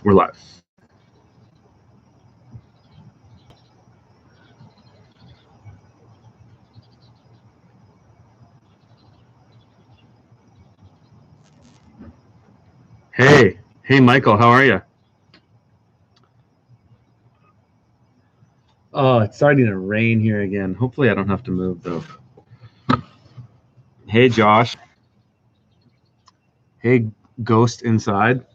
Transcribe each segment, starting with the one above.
We're live. Hey, Michael, how are you? Oh, it's starting to rain here again. Hopefully I don't have to move though. Hey, Josh. Hey, Ghost Inside.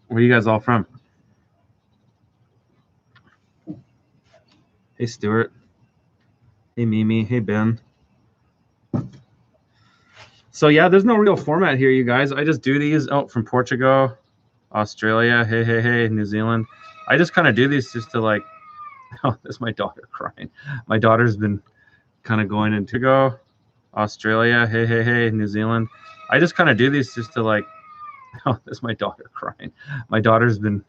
Where are you guys all from? Hey, Stuart. Hey, Mimi. Hey, Ben. So yeah, there's no real format here, you guys. I just do these out from Portugal, Australia. Hey, New Zealand. I just kind of do these just to like. Oh, there's my daughter crying. My daughter's been kind of going into go, Australia. Hey, New Zealand. I just kind of do these just to like. Oh, there's my daughter crying. My daughter's been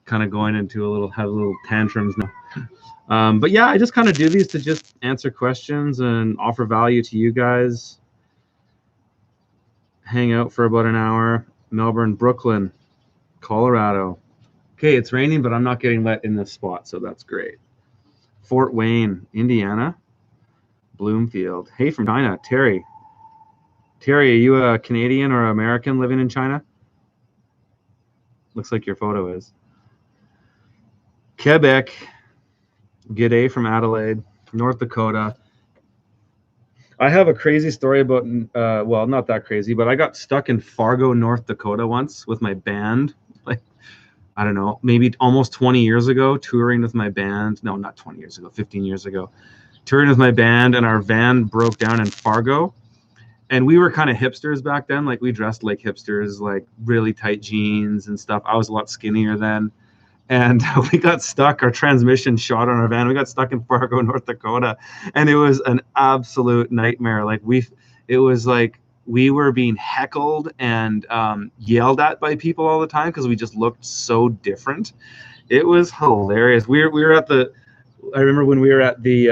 kind of going into have little tantrums now. But yeah, I just kind of do these to just answer questions and offer value to you guys. Hang out for about an hour. Melbourne, Brooklyn, Colorado. Okay, it's raining, but I'm not getting wet in this spot, so that's great. Fort Wayne, Indiana. Bloomfield. Hey, from China, Terry. Terry, are you a Canadian or American living in China? Looks like your photo is. Quebec. G'day from Adelaide, North Dakota. I have a crazy story about, well, not that crazy, but I got stuck in Fargo, North Dakota once with my band. Like, I don't know, maybe almost 20 years ago, touring with my band. No, not 20 years ago, 15 years ago. Touring with my band, and our van broke down in Fargo. And we were kind of hipsters back then. Like, we dressed like hipsters, like really tight jeans and stuff. I was a lot skinnier then. And we got stuck. Our transmission shot on our van. We got stuck in Fargo, North Dakota, and it was an absolute nightmare. Like it was like we were being heckled and yelled at by people all the time because we just looked so different. It was hilarious. We were at the. I remember when we were at the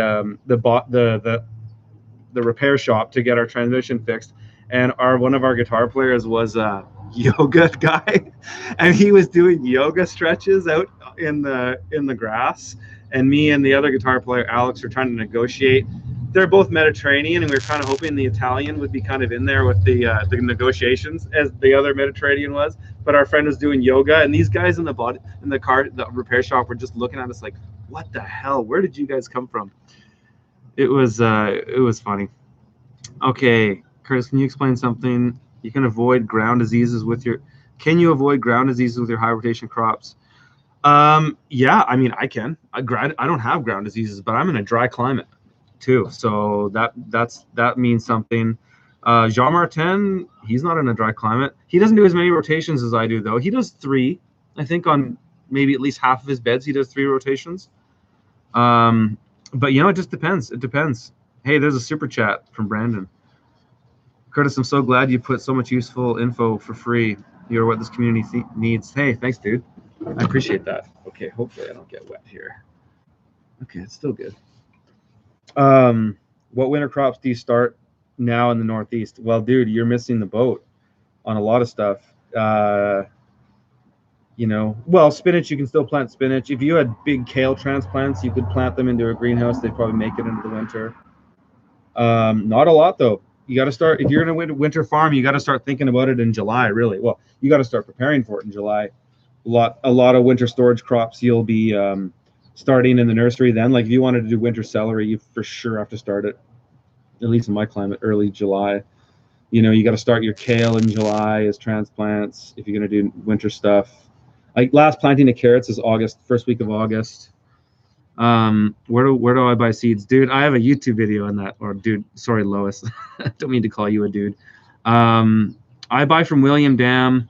repair shop to get our transmission fixed, and one of our guitar players was a yoga guy, and he was doing yoga stretches out in the grass, and me and the other guitar player Alex were trying to negotiate. They're both Mediterranean, and we were kind of hoping the Italian would be kind of in there with the negotiations as the other Mediterranean was, but our friend was doing yoga, and these guys in the repair shop were just looking at us like, what the hell, where did you guys come from? It was funny. Okay, Curtis, can you explain something? You can avoid ground diseases with your. Can you avoid ground diseases with your high rotation crops? Yeah, I mean I can. I don't have ground diseases, but I'm in a dry climate too, so that means something. Jean Martin, he's not in a dry climate. He doesn't do as many rotations as I do, though. He does 3, I think, on maybe at least half of his beds. He does 3 rotations. But it just depends. It depends. Hey, there's a super chat from Brandon. Curtis, I'm so glad you put so much useful info for free. You're what this community needs. Hey, thanks, dude. I appreciate that. Okay, hopefully I don't get wet here. Okay, it's still good. What winter crops do you start now in the Northeast? Well, dude, you're missing the boat on a lot of stuff. Well, spinach, you can still plant spinach. If you had big kale transplants, you could plant them into a greenhouse. They'd probably make it into the winter. Not a lot, though. You got to start, if you're in a winter farm, you got to start thinking about it in July, really. Well, you got to start preparing for it in July. A lot of winter storage crops you'll be starting in the nursery then. Like if you wanted to do winter celery, you for sure have to start it, at least in my climate, early July. You got to start your kale in July as transplants if you're going to do winter stuff. Like last planting of carrots is August, first week of August. Where do I buy seeds? Dude, I have a YouTube video on that. Or dude, sorry, Lois. Don't mean to call you a dude. I buy from William Dam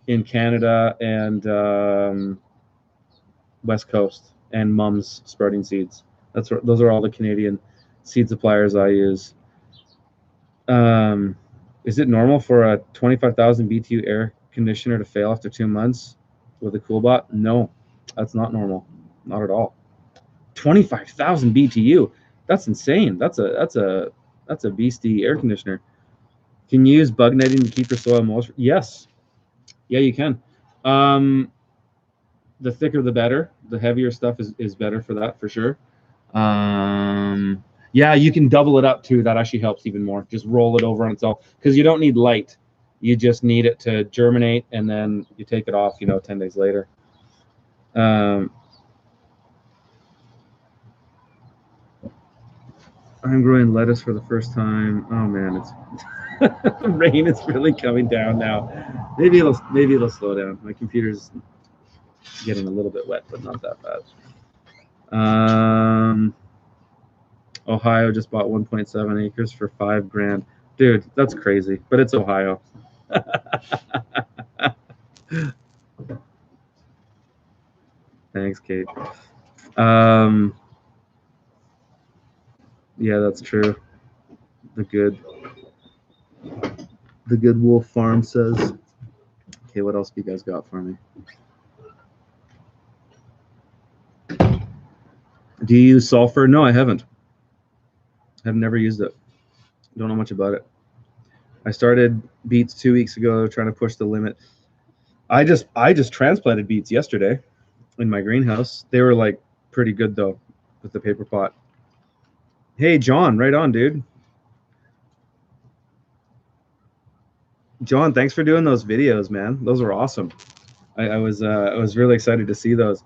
in Canada and West Coast and Mum's Sprouting Seeds. Those are all the Canadian seed suppliers I use. Is it normal for a 25,000 BTU air conditioner to fail after 2 months with a CoolBot? No, that's not normal. Not at all. 25,000 BTU. That's insane. That's a beastie air conditioner. Can you use bug netting to keep your soil moisture? Yes. Yeah, you can. The thicker the better. The heavier stuff is better for that for sure. Yeah, you can double it up too. That actually helps even more. Just roll it over on itself because you don't need light. You just need it to germinate, and then you take it off, 10 days later. I'm growing lettuce for the first time. Oh man, it's rain is really coming down now. Maybe it'll slow down. My computer's getting a little bit wet, but not that bad. Ohio just bought 1.7 acres for $5,000. Dude, that's crazy, but it's Ohio. Thanks, Kate. Yeah, that's true. The good wolf farm says. Okay, what else do you guys got for me? Do you use sulfur? No, I haven't. I've never used it. Don't know much about it. I started beets 2 weeks ago, trying to push the limit. I just transplanted beets yesterday in my greenhouse. They were like pretty good though with the paper pot. Hey John, right on, dude. John, thanks for doing those videos, man. Those were awesome. I was really excited to see those.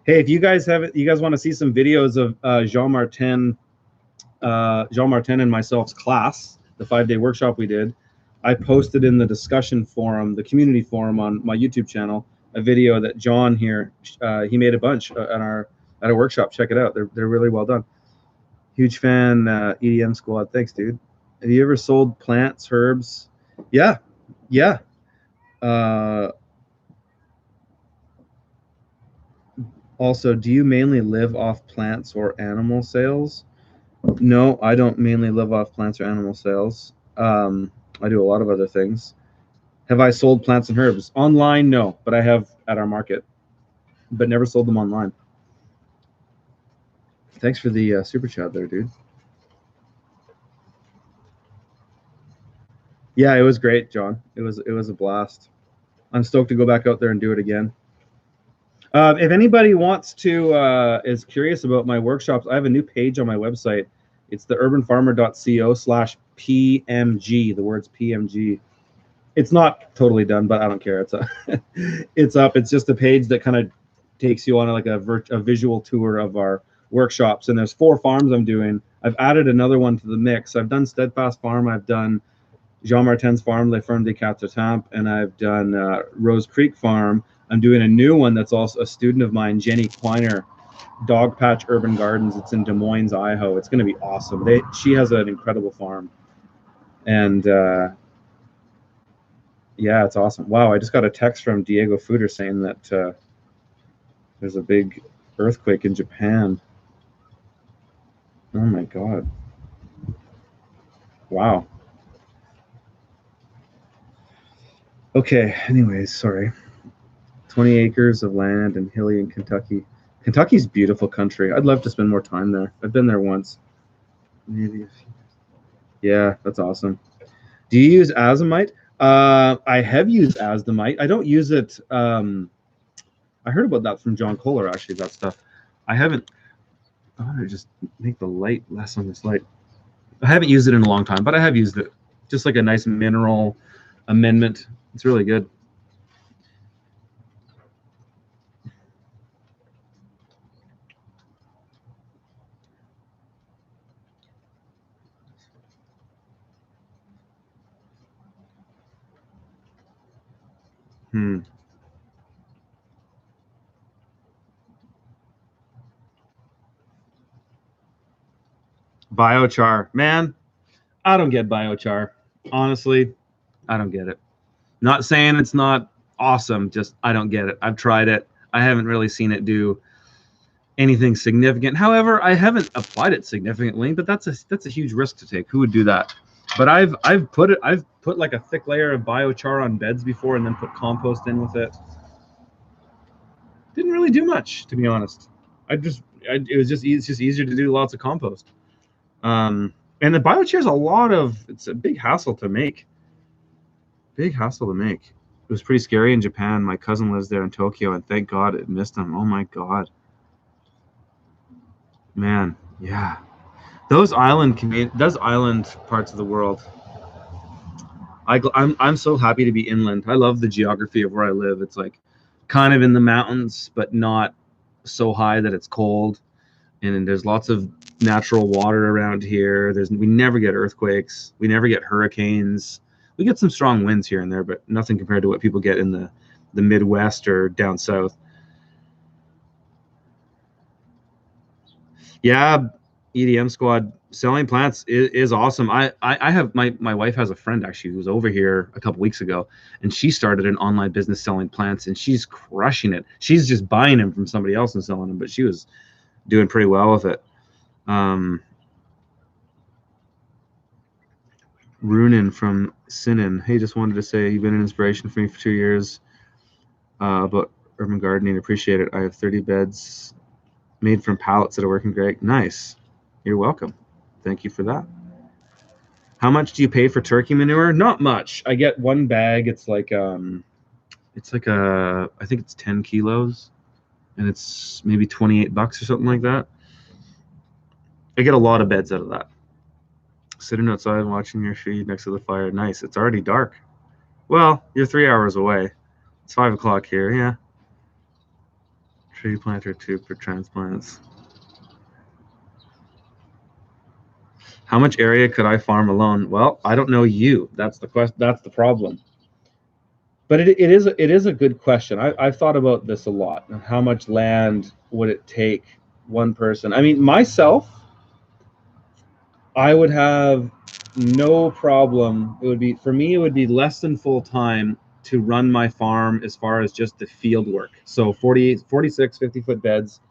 Hey, if you guys want to see some videos of Jean Martin and myself's class, the 5-day workshop we did, I posted in the discussion forum, the community forum on my YouTube channel, a video that John here, he made a bunch at a workshop. Check it out. They're really well done. Huge fan, EDM Squad. Thanks, dude. Have you ever sold plants, herbs? Yeah. Also, do you mainly live off plants or animal sales? No, I don't mainly live off plants or animal sales. I do a lot of other things. Have I sold plants and herbs? Online, no, but I have at our market, but never sold them online. Thanks for the super chat there, dude. Yeah, it was great, John. It was a blast. I'm stoked to go back out there and do it again. If anybody wants to is curious about my workshops, I have a new page on my website. It's theurbanfarmer.co/PMG. The words PMG. It's not totally done, but I don't care. It's it's up. It's just a page that kind of takes you on like a visual tour of our workshops. And there's 4 farms I'm doing. I've added another one to the mix. I've done Steadfast Farm. I've done Jean Martin's Farm, Les Fermes des Quatre-Temps, and I've done Rose Creek Farm. I'm doing a new one that's also a student of mine, Jenny Quiner, Dog Patch Urban Gardens. It's in Des Moines, Idaho. It's going to be awesome. She has an incredible farm. And yeah, it's awesome. Wow, I just got a text from Diego Footer saying that there's a big earthquake in Japan. Oh my God. Wow. Okay, anyways, sorry. 20 acres of land in hilly in Kentucky. Kentucky's beautiful country. I'd love to spend more time there. I've been there once. Maybe a few. Yeah, that's awesome. Do you use azomite? I have used azomite. I don't use it. I heard about that from John Kohler, actually, that stuff. I haven't. I want to just make the light less on this light. I haven't used it in a long time, but I have used it. Just like a nice mineral amendment. It's really good. Biochar, man, I don't get biochar. Honestly, I don't get it. Not saying it's not awesome, just I don't get it. I've tried it. I haven't really seen it do anything significant. However, I haven't applied it significantly, but that's a huge risk to take. Who would do that? But I've put like a thick layer of biochar on beds before and then put compost in with it. Didn't really do much, to be honest. It's just easier to do lots of compost. And the biochar is it's a big hassle to make. Big hassle to make. It was pretty scary in Japan. My cousin lives there in Tokyo, and thank God it missed him. Oh my God, man, yeah. Those island parts of the world. I'm so happy to be inland. I love the geography of where I live. It's like kind of in the mountains, but not so high that it's cold. And there's lots of natural water around here. We never get earthquakes. We never get hurricanes. We get some strong winds here and there, but nothing compared to what people get in the Midwest or down south. Yeah, EDM squad selling plants is awesome. I have my wife has a friend actually who was over here a couple weeks ago, and she started an online business selling plants, and she's crushing it. She's just buying them from somebody else and selling them, but she was doing pretty well with it. Runin from Sinin. Hey, just wanted to say you've been an inspiration for me for 2 years about urban gardening. Appreciate it. I have 30 beds made from pallets that are working great. Nice. You're welcome. Thank you for that. How much do you pay for turkey manure? Not much. I get one bag. It's like I think it's 10 kilos, and it's maybe $28 or something like that. I get a lot of beds out of that. Sitting outside and watching your feed next to the fire. Nice. It's already dark. Well, you're 3 hours away. It's 5 o'clock here. Yeah. Tree planter tube for transplants. How much area could I farm alone? Well, I don't know you. That's the question. That's the problem. But it is a good question. I've thought about this a lot. How much land would it take one person? I mean, myself, I would have no problem. It would be, for me, it would be less than full time to run my farm as far as just the field work. So 46, 50-foot beds,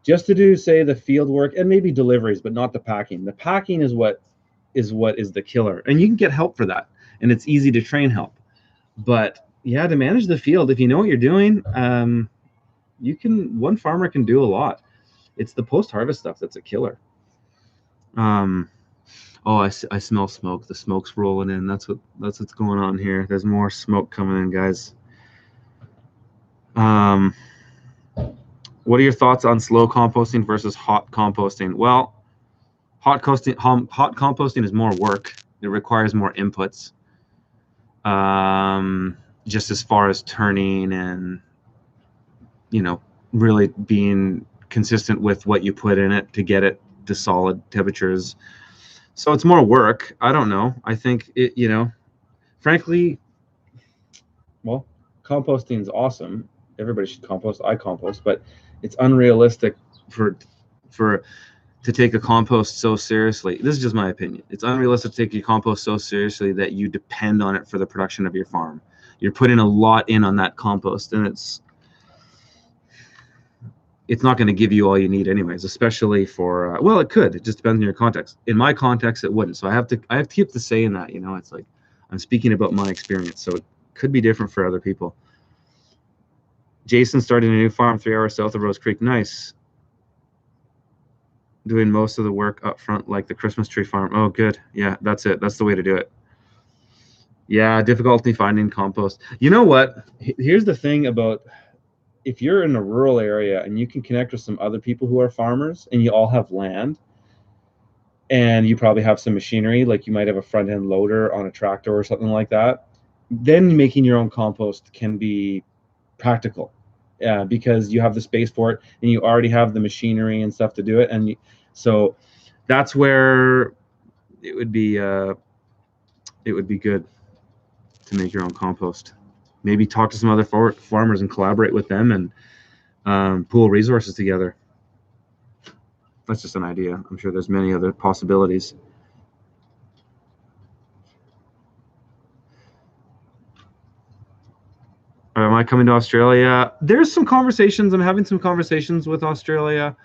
just to do, say, the field work and maybe deliveries, but not the packing. The packing is what is the killer. And you can get help for that. And it's easy to train help. But yeah, to manage the field, if you know what you're doing, one farmer can do a lot. It's the post-harvest stuff that's a killer. Oh, I smell smoke. The smoke's rolling in. That's what's going on here. There's more smoke coming in, guys. What are your thoughts on slow composting versus hot composting? Well, hot composting is more work. It requires more inputs. Just as far as turning and, really being consistent with what you put in it to get it to solid temperatures. So it's more work. I don't know. I think it, frankly, well, composting is awesome. Everybody should compost. I compost, but it's unrealistic to take a compost so seriously. This is just my opinion. It's unrealistic to take your compost so seriously that you depend on it for the production of your farm. You're putting a lot in on that compost, and it's not going to give you all you need anyways, especially for well, it could. It just depends on your context. In my context, it wouldn't. So I have to keep the say in that. It's like I'm speaking about my experience, so it could be different for other people. Jason starting a new farm 3 hours south of Rose Creek. Nice. Doing most of the work up front, like the Christmas tree farm. Oh, good. Yeah, that's it. That's the way to do it. Yeah, difficulty finding compost. You know what? Here's the thing about, if you're in a rural area and you can connect with some other people who are farmers and you all have land and you probably have some machinery, like you might have a front end loader on a tractor or something like that, then making your own compost can be practical. Because you have the space for it and you already have the machinery and stuff to do it. And so that's where it would be good to make your own compost. Maybe talk to some other farmers and collaborate with them and pool resources together. That's just an idea. I'm sure there's many other possibilities. Am I coming to Australia? There's some conversations. I'm having some conversations with Australia.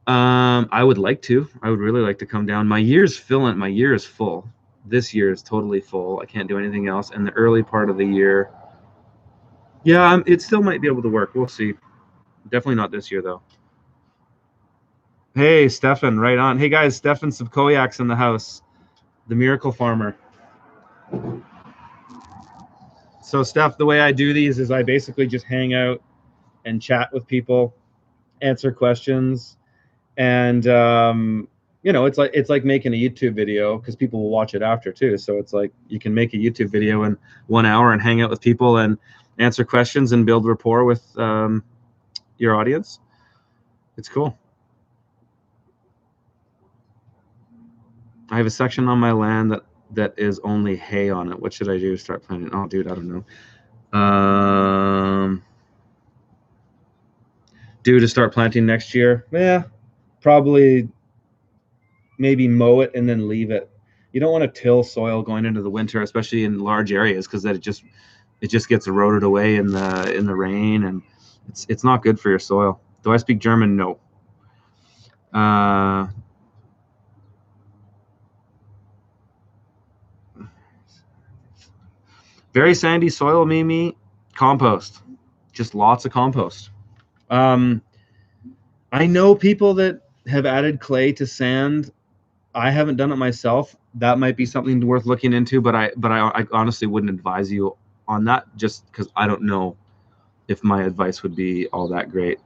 I would like to. I would really like to come down. My year is full. This year is totally full. I can't do anything else. And the early part of the year, yeah, it still might be able to work. We'll see. Definitely not this year, though. Hey, Stefan, right on. Hey, guys, Stefan Subkoyak's in the house. The miracle farmer. So Steph, the way I do these is I basically just hang out and chat with people, answer questions, and it's like making a YouTube video because people will watch it after too. So it's like you can make a YouTube video in 1 hour and hang out with people and answer questions and build rapport with your audience. It's cool. I have a section on my land that is only hay on it. What should I do to start planting? Oh, dude, I don't know. Due to start planting next year? Yeah, probably maybe mow it and then leave it. You don't want to till soil going into the winter, especially in large areas, because that it just gets eroded away in the rain, and it's not good for your soil. Do I speak German? No. Very sandy soil, Mimi. Compost, just lots of compost. I know people that have added clay to sand. I haven't done it myself. That might be something worth looking into, but I honestly wouldn't advise you on that, just because I don't know if my advice would be all that great.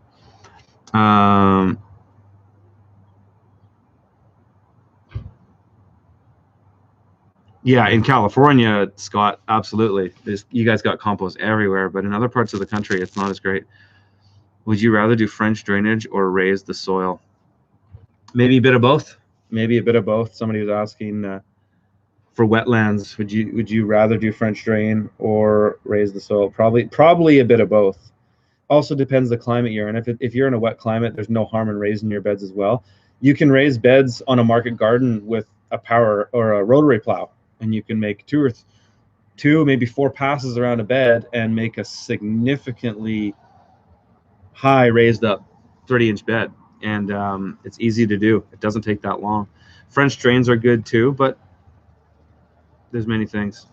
Yeah, in California, Scott, absolutely. You guys got compost everywhere, but in other parts of the country, it's not as great. Would you rather do French drainage or raise the soil? Maybe a bit of both. Maybe a bit of both. Somebody was asking for wetlands. Would you rather do French drain or raise the soil? Probably a bit of both. Also depends the climate you're in. If you're in a wet climate, there's no harm in raising your beds as well. You can raise beds on a market garden with a power or a rotary plow, and you can make two, maybe 4 passes around a bed and make a significantly high raised up 30-inch bed. And it's easy to do. It doesn't take that long. French drains are good too, but there's many things.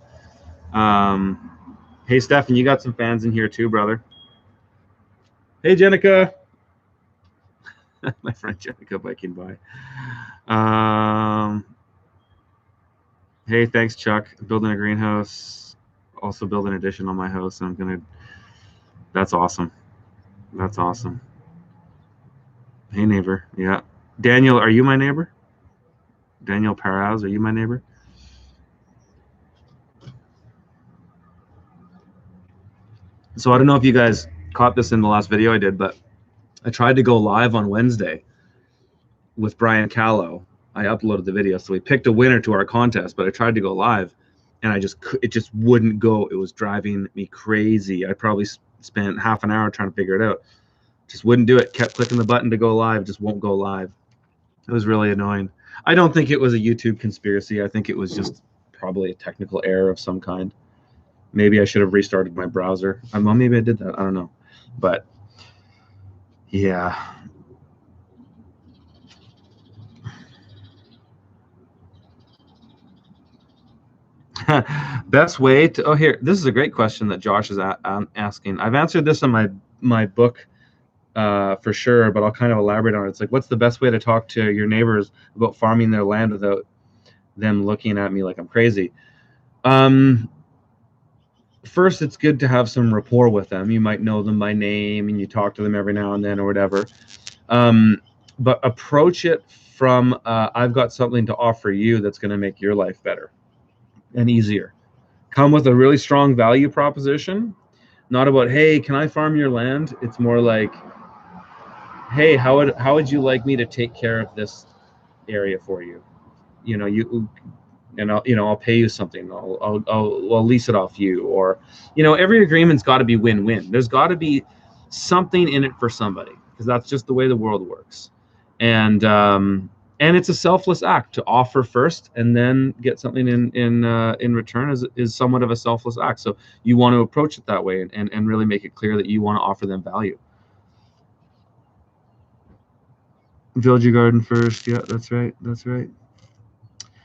Hey, Stefan, you got some fans in here too, brother. Hey, Jenica. My friend Jenica biking by. Hey, thanks, Chuck. Building a greenhouse. Also build an addition on my house. And that's awesome. That's awesome. Hey, neighbor. Yeah. Daniel, are you my neighbor? Daniel Paraz, are you my neighbor? So I don't know if you guys caught this in the last video I did, but I tried to go live on Wednesday with Brian Callow. I uploaded the video, so we picked a winner to our contest, but I tried to go live, and it just wouldn't go. It was driving me crazy. I probably spent half an hour trying to figure it out. Just wouldn't do it. Kept clicking the button to go live, just won't go live. It was really annoying. I don't think it was a YouTube conspiracy. I think it was just probably a technical error of some kind. Maybe I should have restarted my browser. Well, maybe I did that. I don't know. But yeah. Best way to, oh, here, this is a great question that Josh is asking. I've answered this in my book for sure, but I'll kind of elaborate on it. It's like, what's the best way to talk to your neighbors about farming their land without them looking at me like I'm crazy? First, it's good to have some rapport with them. You might know them by name and you talk to them every now and then or whatever. But approach it from, I've got something to offer you that's going to make your life better and easier. Come with a really strong value proposition, not about, hey, can I farm your land? It's more like, hey, how would you like me to take care of this area for you? I'll pay you something. I'll lease it off you, or every agreement's got to be win-win. There's got to be something in it for somebody, because that's just the way the world works. And it's a selfless act to offer first and then get something in return is somewhat of a selfless act. So you want to approach it that way and really make it clear that you want to offer them value. Build your garden first. Yeah, that's right. That's right.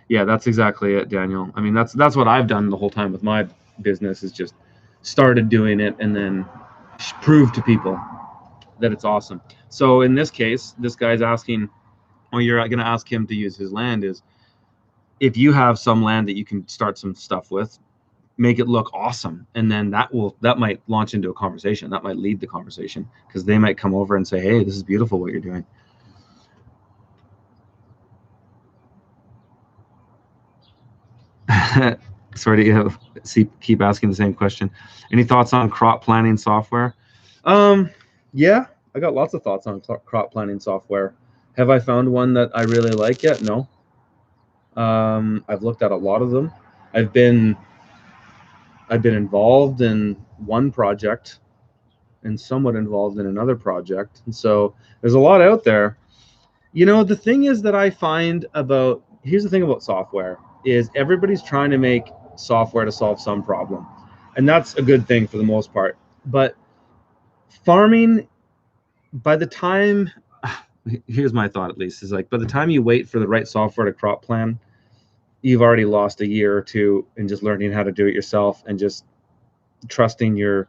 Yeah, that's exactly it, Daniel. I mean, that's what I've done the whole time with my business, is just started doing it and then prove to people that it's awesome. So in this case, this guy's asking, or you're going to ask him to use his land, is if you have some land that you can start some stuff with, make it look awesome, and then that might launch into a conversation, that might lead the conversation, because they might come over and say, hey, this is beautiful what you're doing. Sorry to keep asking the same question. Any thoughts on crop planning software? Yeah, I got lots of thoughts on crop planning software. Have I found one that I really like yet? No. I've looked at a lot of them. I've been involved in one project and somewhat involved in another project, and so there's a lot out there. The thing is that I find about here's the thing about software is everybody's trying to make software to solve some problem, and that's a good thing for the most part. But farming, by the time here's my thought, at least, is like by the time you wait for the right software to crop plan, you've already lost a year or two in just learning how to do it yourself and just trusting your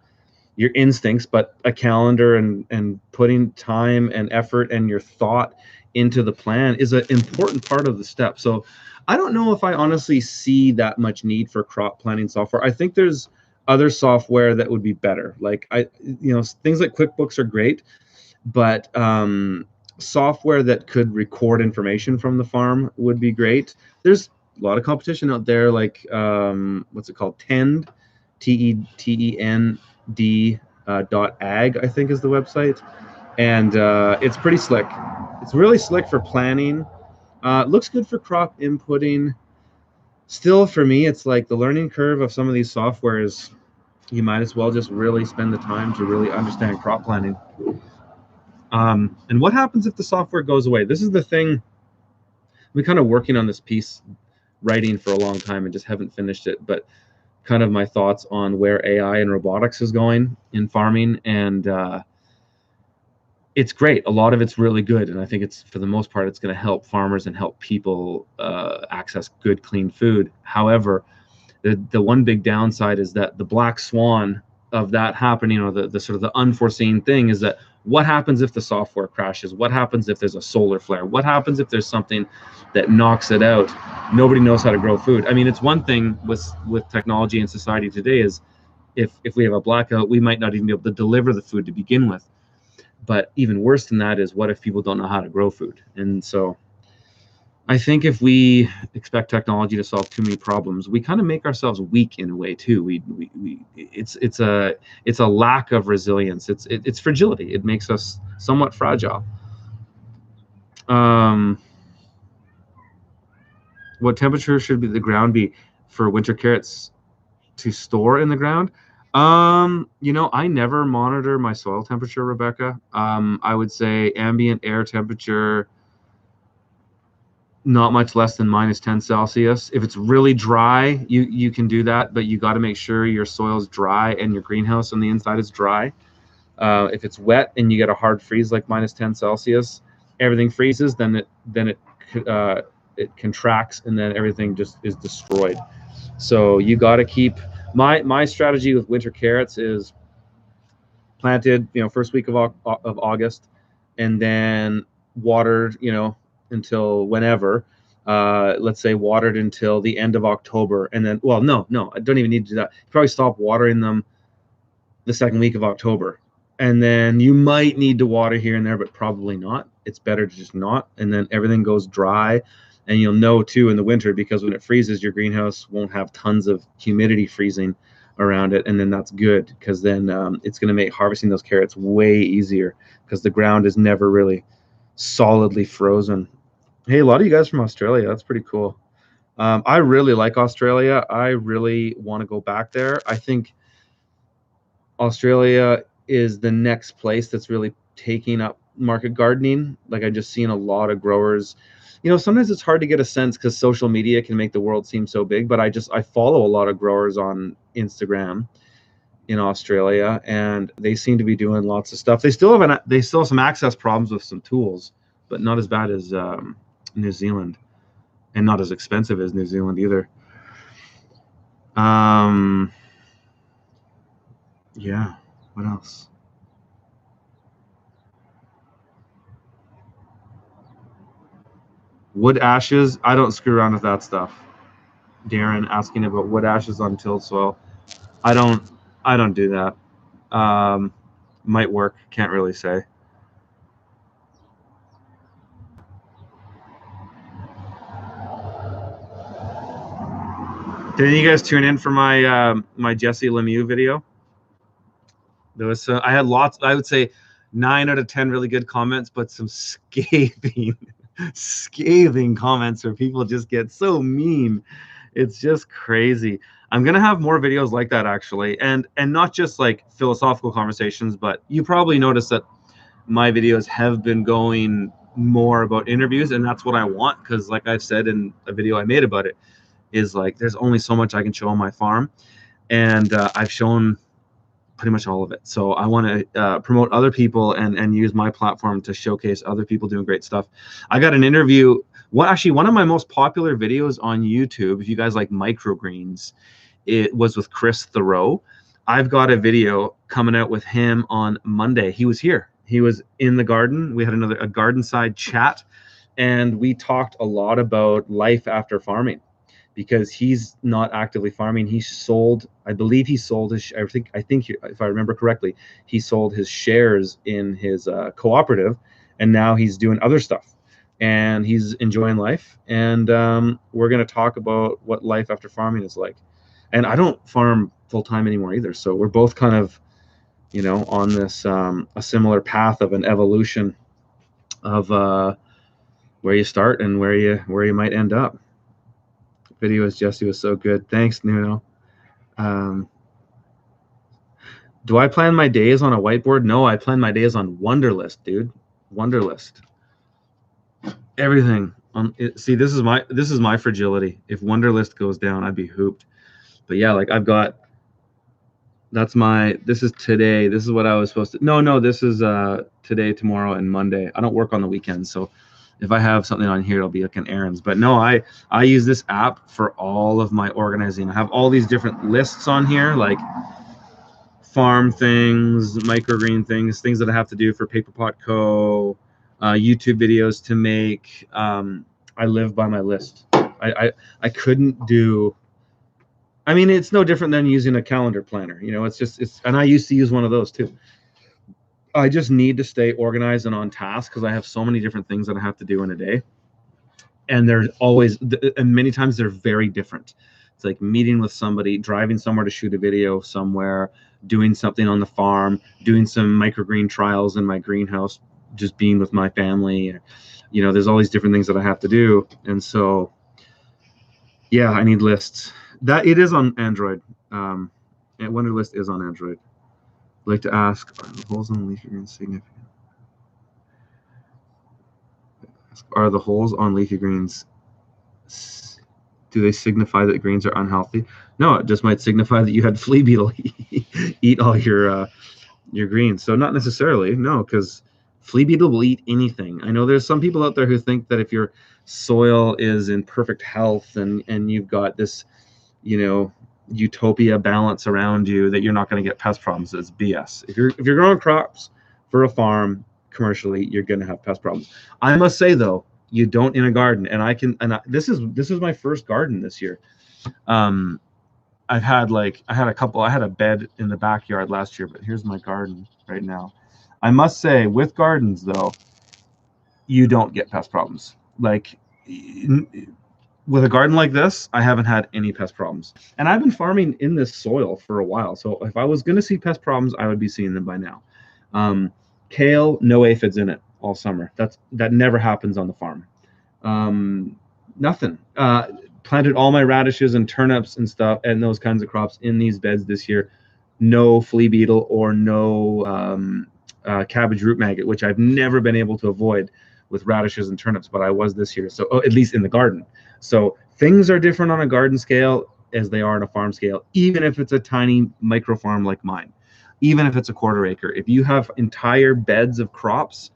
instincts. But a calendar and putting time and effort and your thought into the plan is an important part of the step. So I don't know if I honestly see that much need for crop planning software. I think there's other software that would be better. Like things like QuickBooks are great, but software that could record information from the farm would be great. There's a lot of competition out there, like what's it called? Tend, TEND .ag, I think is the website, and it's pretty slick. It's really slick for planning. Looks good for crop inputting. Still, for me, it's like the learning curve of some of these softwares. You might as well just really spend the time to really understand crop planning. And what happens if the software goes away? This is the thing. I've been kind of working on this piece, writing for a long time, and just haven't finished it. But kind of my thoughts on where AI and robotics is going in farming, and it's great. A lot of it's really good, and I think it's, for the most part, it's going to help farmers and help people access good, clean food. However, the one big downside is that the black swan of that happening, or the sort of the unforeseen thing, is that what happens if the software crashes? What happens if there's a solar flare? What happens if there's something that knocks it out? Nobody knows how to grow food. I mean, it's one thing with technology in society today is if we have a blackout, we might not even be able to deliver the food to begin with. But even worse than that is, what if people don't know how to grow food? And so I think if we expect technology to solve too many problems, we kind of make ourselves weak in a way too. It's a lack of resilience. It's fragility. It makes us somewhat fragile. What temperature should the ground be for winter carrots to store in the ground? I never monitor my soil temperature, Rebecca. I would say ambient air temperature, not much less than -10 Celsius. If it's really dry, you can do that, but you got to make sure your soil's dry and your greenhouse on the inside is dry. If it's wet and you get a hard freeze like -10 Celsius, everything freezes. Then it contracts, and then everything just is destroyed. So you got to keep. My strategy with winter carrots is planted, first week of August, and then watered, until whenever. Let's say watered until the end of October, and then, well, no, I don't even need to do that. You probably stop watering them the second week of October, and then you might need to water here and there, but probably not. It's better to just not, and then everything goes dry. And you'll know too in the winter, because when it freezes, your greenhouse won't have tons of humidity freezing around it, and then that's good, because then it's going to make harvesting those carrots way easier, because the ground is never really solidly frozen. Hey, a lot of you guys from Australia, that's pretty cool. I really like Australia. I really want to go back there. I think Australia is the next place that's really taking up market gardening. Like, I just seen a lot of growers. Sometimes it's hard to get a sense because social media can make the world seem so big, but I follow a lot of growers on Instagram in Australia, and they seem to be doing lots of stuff. They still have some access problems with some tools, but not as bad as New Zealand, and not as expensive as New Zealand either. Yeah, what else? Wood ashes, I don't screw around with that stuff. Darren asking about wood ashes on tilled soil. I don't do that. Might work. Can't really say. Did you guys tune in for my Jesse Lemieux video? There was I had lots. I would say 9 out of 10 really good comments, but some scathing, scathing comments where people just get so mean. It's just crazy. I'm gonna have more videos like that actually, and not just like philosophical conversations, but you probably noticed that my videos have been going more about interviews, and that's what I want because, like I've said in a video I made about it, is like there's only so much I can show on my farm, and I've shown pretty much all of it. So I want to promote other people and use my platform to showcase other people doing great stuff. I got an interview. Actually, one of my most popular videos on YouTube, if you guys like microgreens, it was with Chris Thoreau. I've got a video coming out with him on Monday. He was here. He was in the garden. We had a Gardenside chat, and we talked a lot about life after farming, because he's not actively farming. He sold, I believe he sold his, I think if I remember correctly, he sold his shares in his cooperative, and now he's doing other stuff, and he's enjoying life. And we're going to talk about what life after farming is like. And I don't farm full time anymore either, so we're both kind of, on this a similar path of an evolution of where you start and where you might end up. Video with Jesse was so good. Thanks, Nuno. Do I plan my days on a whiteboard? No, I plan my days on Wunderlist, dude. Wunderlist. Everything on it. See, this is my fragility. If Wunderlist goes down, I'd be hooped. But yeah, like I've got. This is today. This is what I was supposed to. No, this is today, tomorrow, and Monday. I don't work on the weekends, so if I have something on here, it'll be like an errands. But no, I use this app for all of my organizing. I have all these different lists on here, like farm things, microgreen things that I have to do for Paper Pot Co., YouTube videos to make. I live by my list. I couldn't do. I mean, it's no different than using a calendar planner. And I used to use one of those too. I just need to stay organized and on task because I have so many different things that I have to do in a day. And many times they're very different. It's like meeting with somebody, driving somewhere to shoot a video somewhere, doing something on the farm, doing some microgreen trials in my greenhouse, just being with my family. There's all these different things that I have to do. And so, yeah, I need lists. That it is on Android. And Wunderlist is on Android. I'd like to ask, are the holes on leafy greens significant? Are the holes on leafy greens, do they signify that the greens are unhealthy? No, it just might signify that you had flea beetle eat all your greens. So not necessarily, no, because flea beetle will eat anything. I know there's some people out there who think that if your soil is in perfect health and you've got this, utopia balance around you, that you're not going to get pest problems. It's BS. If you're growing crops for a farm commercially, you're going to have pest problems. I must say though, you don't in a garden, this is my first garden this year. I had a bed in the backyard last year, but here's my garden right now. I must say, with gardens though, you don't get pest problems. Like with a garden like this, I haven't had any pest problems. And I've been farming in this soil for a while. So if I was going to see pest problems, I would be seeing them by now. Kale, no aphids in it all summer. That never happens on the farm. Nothing. Planted all my radishes and turnips and stuff and those kinds of crops in these beds this year. No flea beetle or no cabbage root maggot, which I've never been able to avoid with radishes and turnips, but I was this year. So at least in the garden. So things are different on a garden scale as they are on a farm scale, even if it's a tiny micro farm like mine, even if it's a quarter acre. If you have entire beds of crops,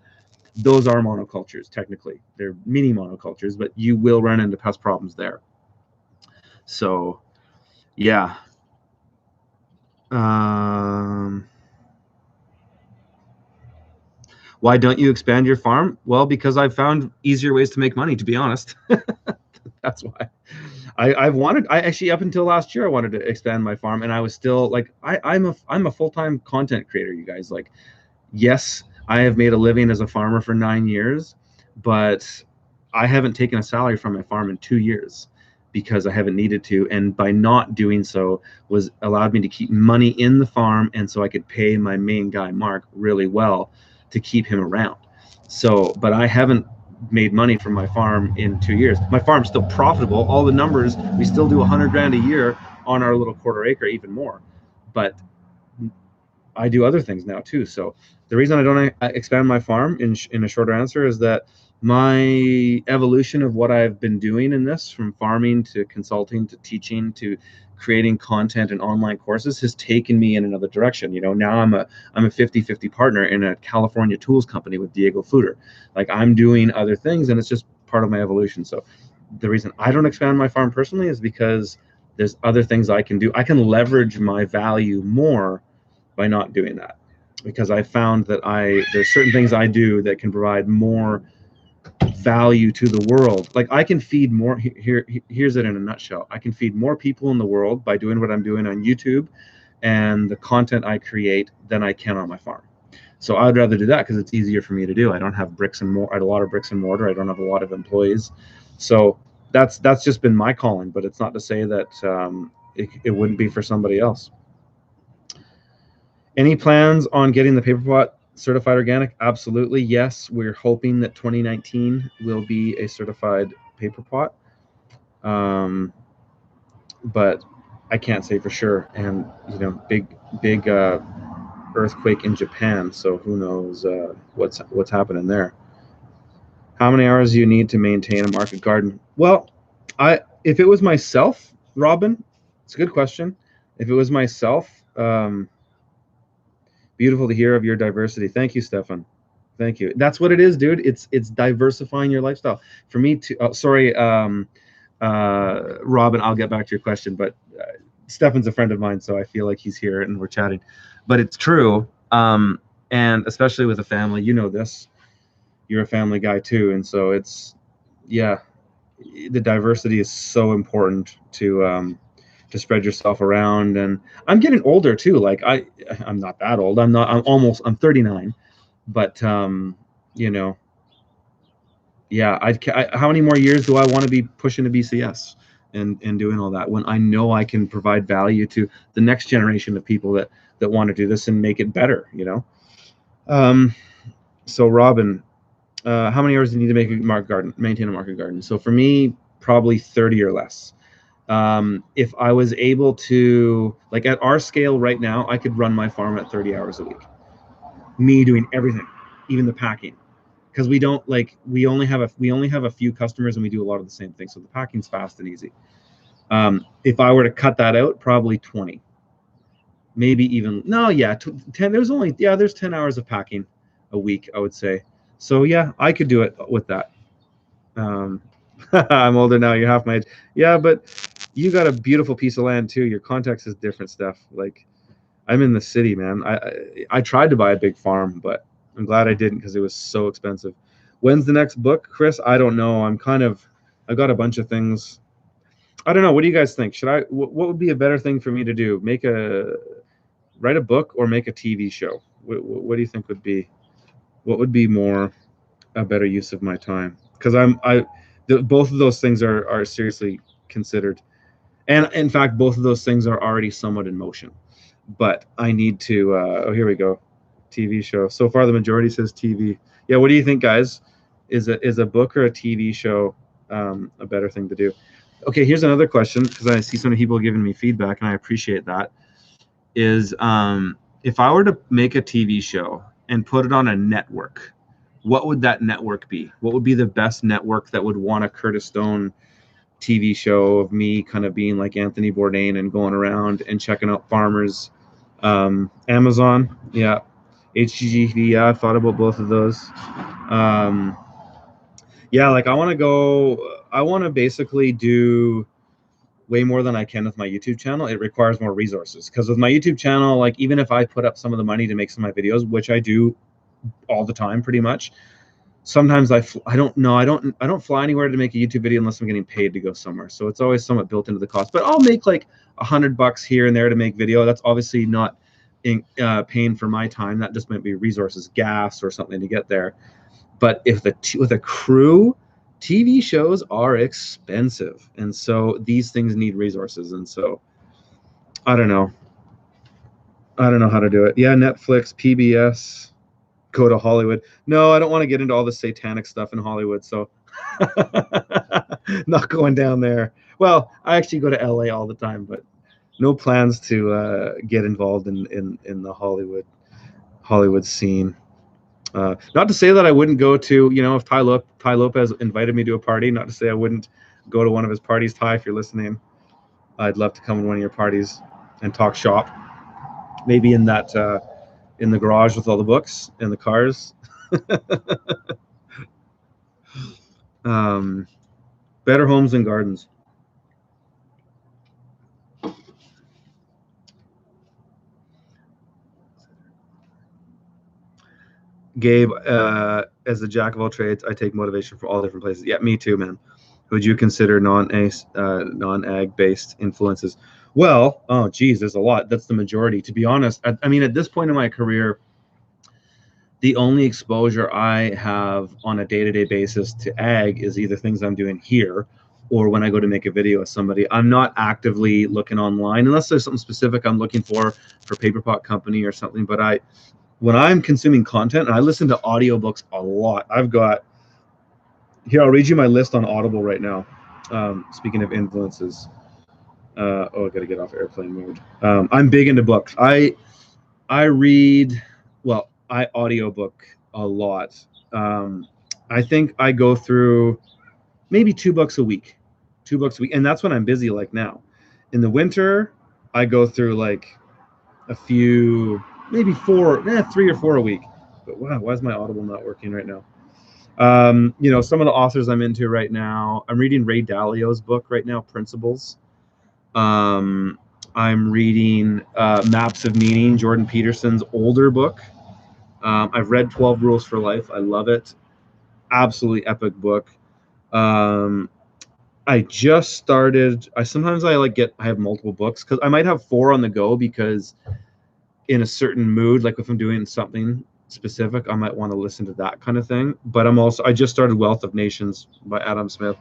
those are monocultures. Technically, they're mini monocultures, but you will run into pest problems there. So, yeah. Why don't you expand your farm? Well, because I've found easier ways to make money, to be honest. That's why I've wanted. I actually up until last year I wanted to expand my farm, and I was still like I'm a full-time content creator. You guys, like, yes, I have made a living as a farmer for 9 years, but I haven't taken a salary from my farm in 2 years because I haven't needed to. And by not doing so was allowed me to keep money in the farm. And so I could pay my main guy, Mark, really well to keep him around. So, but I haven't made money from my farm in 2 years. My farm's still profitable. All the numbers, we still do 100 grand a year on our little quarter acre, even more. But I do other things now too. So the reason I don't expand my farm in a shorter answer is that my evolution of what I've been doing in this, from farming to consulting to teaching to creating content and online courses, has taken me in another direction. You know, now I'm a 50-50 partner in a California tools company with Diego Fluter. Like, I'm doing other things, and it's just part of my evolution. So the reason I don't expand my farm personally is because there's other things I can do. I can leverage my value more by not doing that, because I found that there's certain things I do that can provide more value to the world. Like, I can feed more. Here's it in a nutshell. I can feed more people in the world by doing what I'm doing on YouTube and the content I create than I can on my farm. So I'd rather do that because it's easier for me to do. I don't have bricks and mortar. I have a lot of bricks and mortar. I don't have a lot of employees. So that's just been my calling. But it's not to say that it wouldn't be for somebody else. Any plans on getting the paper pot certified organic? Absolutely, yes. We're hoping that 2019 will be a certified paper pot, but I can't say for sure. And you know, big earthquake in Japan, so who knows what's happening there. How many hours do you need to maintain a market garden? Well, if it was myself, Robin, it's a good question. If it was myself, beautiful to hear of your diversity. Thank you, Stefan. Thank you. That's what it is, dude. It's diversifying your lifestyle. For me to, Robin, I'll get back to your question, but Stefan's a friend of mine, so I feel like he's here and we're chatting. But it's true, and especially with a family, you know this. You're a family guy too, and so it's, yeah, the diversity is so important to spread yourself around. And I'm getting older too. Like, I'm not that old. I'm 39, but you know, yeah, how many more years do I want to be pushing to BCS and doing all that when I know I can provide value to the next generation of people that want to do this and make it better, you know? So Robin, how many hours do you need to maintain a market garden? So for me, probably 30 or less. If I was able to, like, at our scale right now, I could run my farm at 30 hours a week. Me doing everything, even the packing, because we only have a few customers and we do a lot of the same things. So the packing's fast and easy. If I were to cut that out, probably 20, maybe even, no, yeah, 10. There's 10 hours of packing a week, I would say. So yeah, I could do it with that. I'm older now. You're half my age. Yeah, but you got a beautiful piece of land too. Your context is different, Steph. Like, I'm in the city, man. I tried to buy a big farm, but I'm glad I didn't because it was so expensive. When's the next book, Chris? I don't know. I've got a bunch of things. I don't know. What do you guys think? What would be a better thing for me to do? Write a book or make a TV show? What do you think what would be more a better use of my time? Because both of those things are seriously considered. And in fact, both of those things are already somewhat in motion. But I need to, oh, here we go. TV show. So far, the majority says TV. Yeah, what do you think, guys? Is a book or a TV show a better thing to do? Okay, here's another question, because I see some people giving me feedback, and I appreciate that. Is if I were to make a TV show and put it on a network, what would that network be? What would be the best network that would want a Curtis Stone TV show of me kind of being like Anthony Bourdain and going around and checking out farmers? Amazon, yeah. HGTV, yeah, I've thought about both of those. Yeah, like I want to basically do way more than I can with my YouTube channel. It requires more resources, because with my YouTube channel, like, even if I put up some of the money to make some of my videos, which I do all the time pretty much, sometimes I don't know. I don't fly anywhere to make a YouTube video unless I'm getting paid to go somewhere. So it's always somewhat built into the cost. But I'll make like $100 here and there to make video. That's obviously not paying for my time. That just might be resources, gas, or something to get there. But if with a crew, TV shows are expensive, and so these things need resources. And so I don't know. I don't know how to do it. Yeah, Netflix, PBS, go to Hollywood. No, I don't want to get into all the satanic stuff in Hollywood, so not going down there. Well, I actually go to LA all the time, but no plans to get involved in the Hollywood scene. Not to say that I wouldn't go to, if Ty Lopez invited me to a party, not to say I wouldn't go to one of his parties. Ty, if you're listening, I'd love to come to one of your parties and talk shop. Maybe in that in the garage with all the books and the cars. Better homes and gardens. Gabe, as the jack of all trades, I take motivation from all different places. Yeah, me too, man. Would you consider non-ag based influences? Well, oh geez, there's a lot. That's the majority. To be honest, I mean, at this point in my career, the only exposure I have on a day-to-day basis to ag is either things I'm doing here or when I go to make a video with somebody. I'm not actively looking online unless there's something specific I'm looking for Paper Pot Company or something. But when I'm consuming content, and I listen to audiobooks a lot. I've got here, I'll read you my list on Audible right now. Speaking of influences. I got to get off airplane mode. I'm big into books. I read, well, I audiobook a lot. I think I go through maybe 2 books a week. 2 books a week. And that's when I'm busy like now. In the winter, I go through like a few, maybe 3 or 4 a week. But wow, why is my Audible not working right now? Some of the authors I'm into right now, I'm reading Ray Dalio's book right now, Principles. I'm reading Maps of Meaning, Jordan Peterson's older book. I've read 12 Rules for Life. I love it. Absolutely epic book. I just started. I have multiple books because I might have 4 on the go because in a certain mood, like if I'm doing something specific, I might want to listen to that kind of thing. But I just started Wealth of Nations by Adam Smith.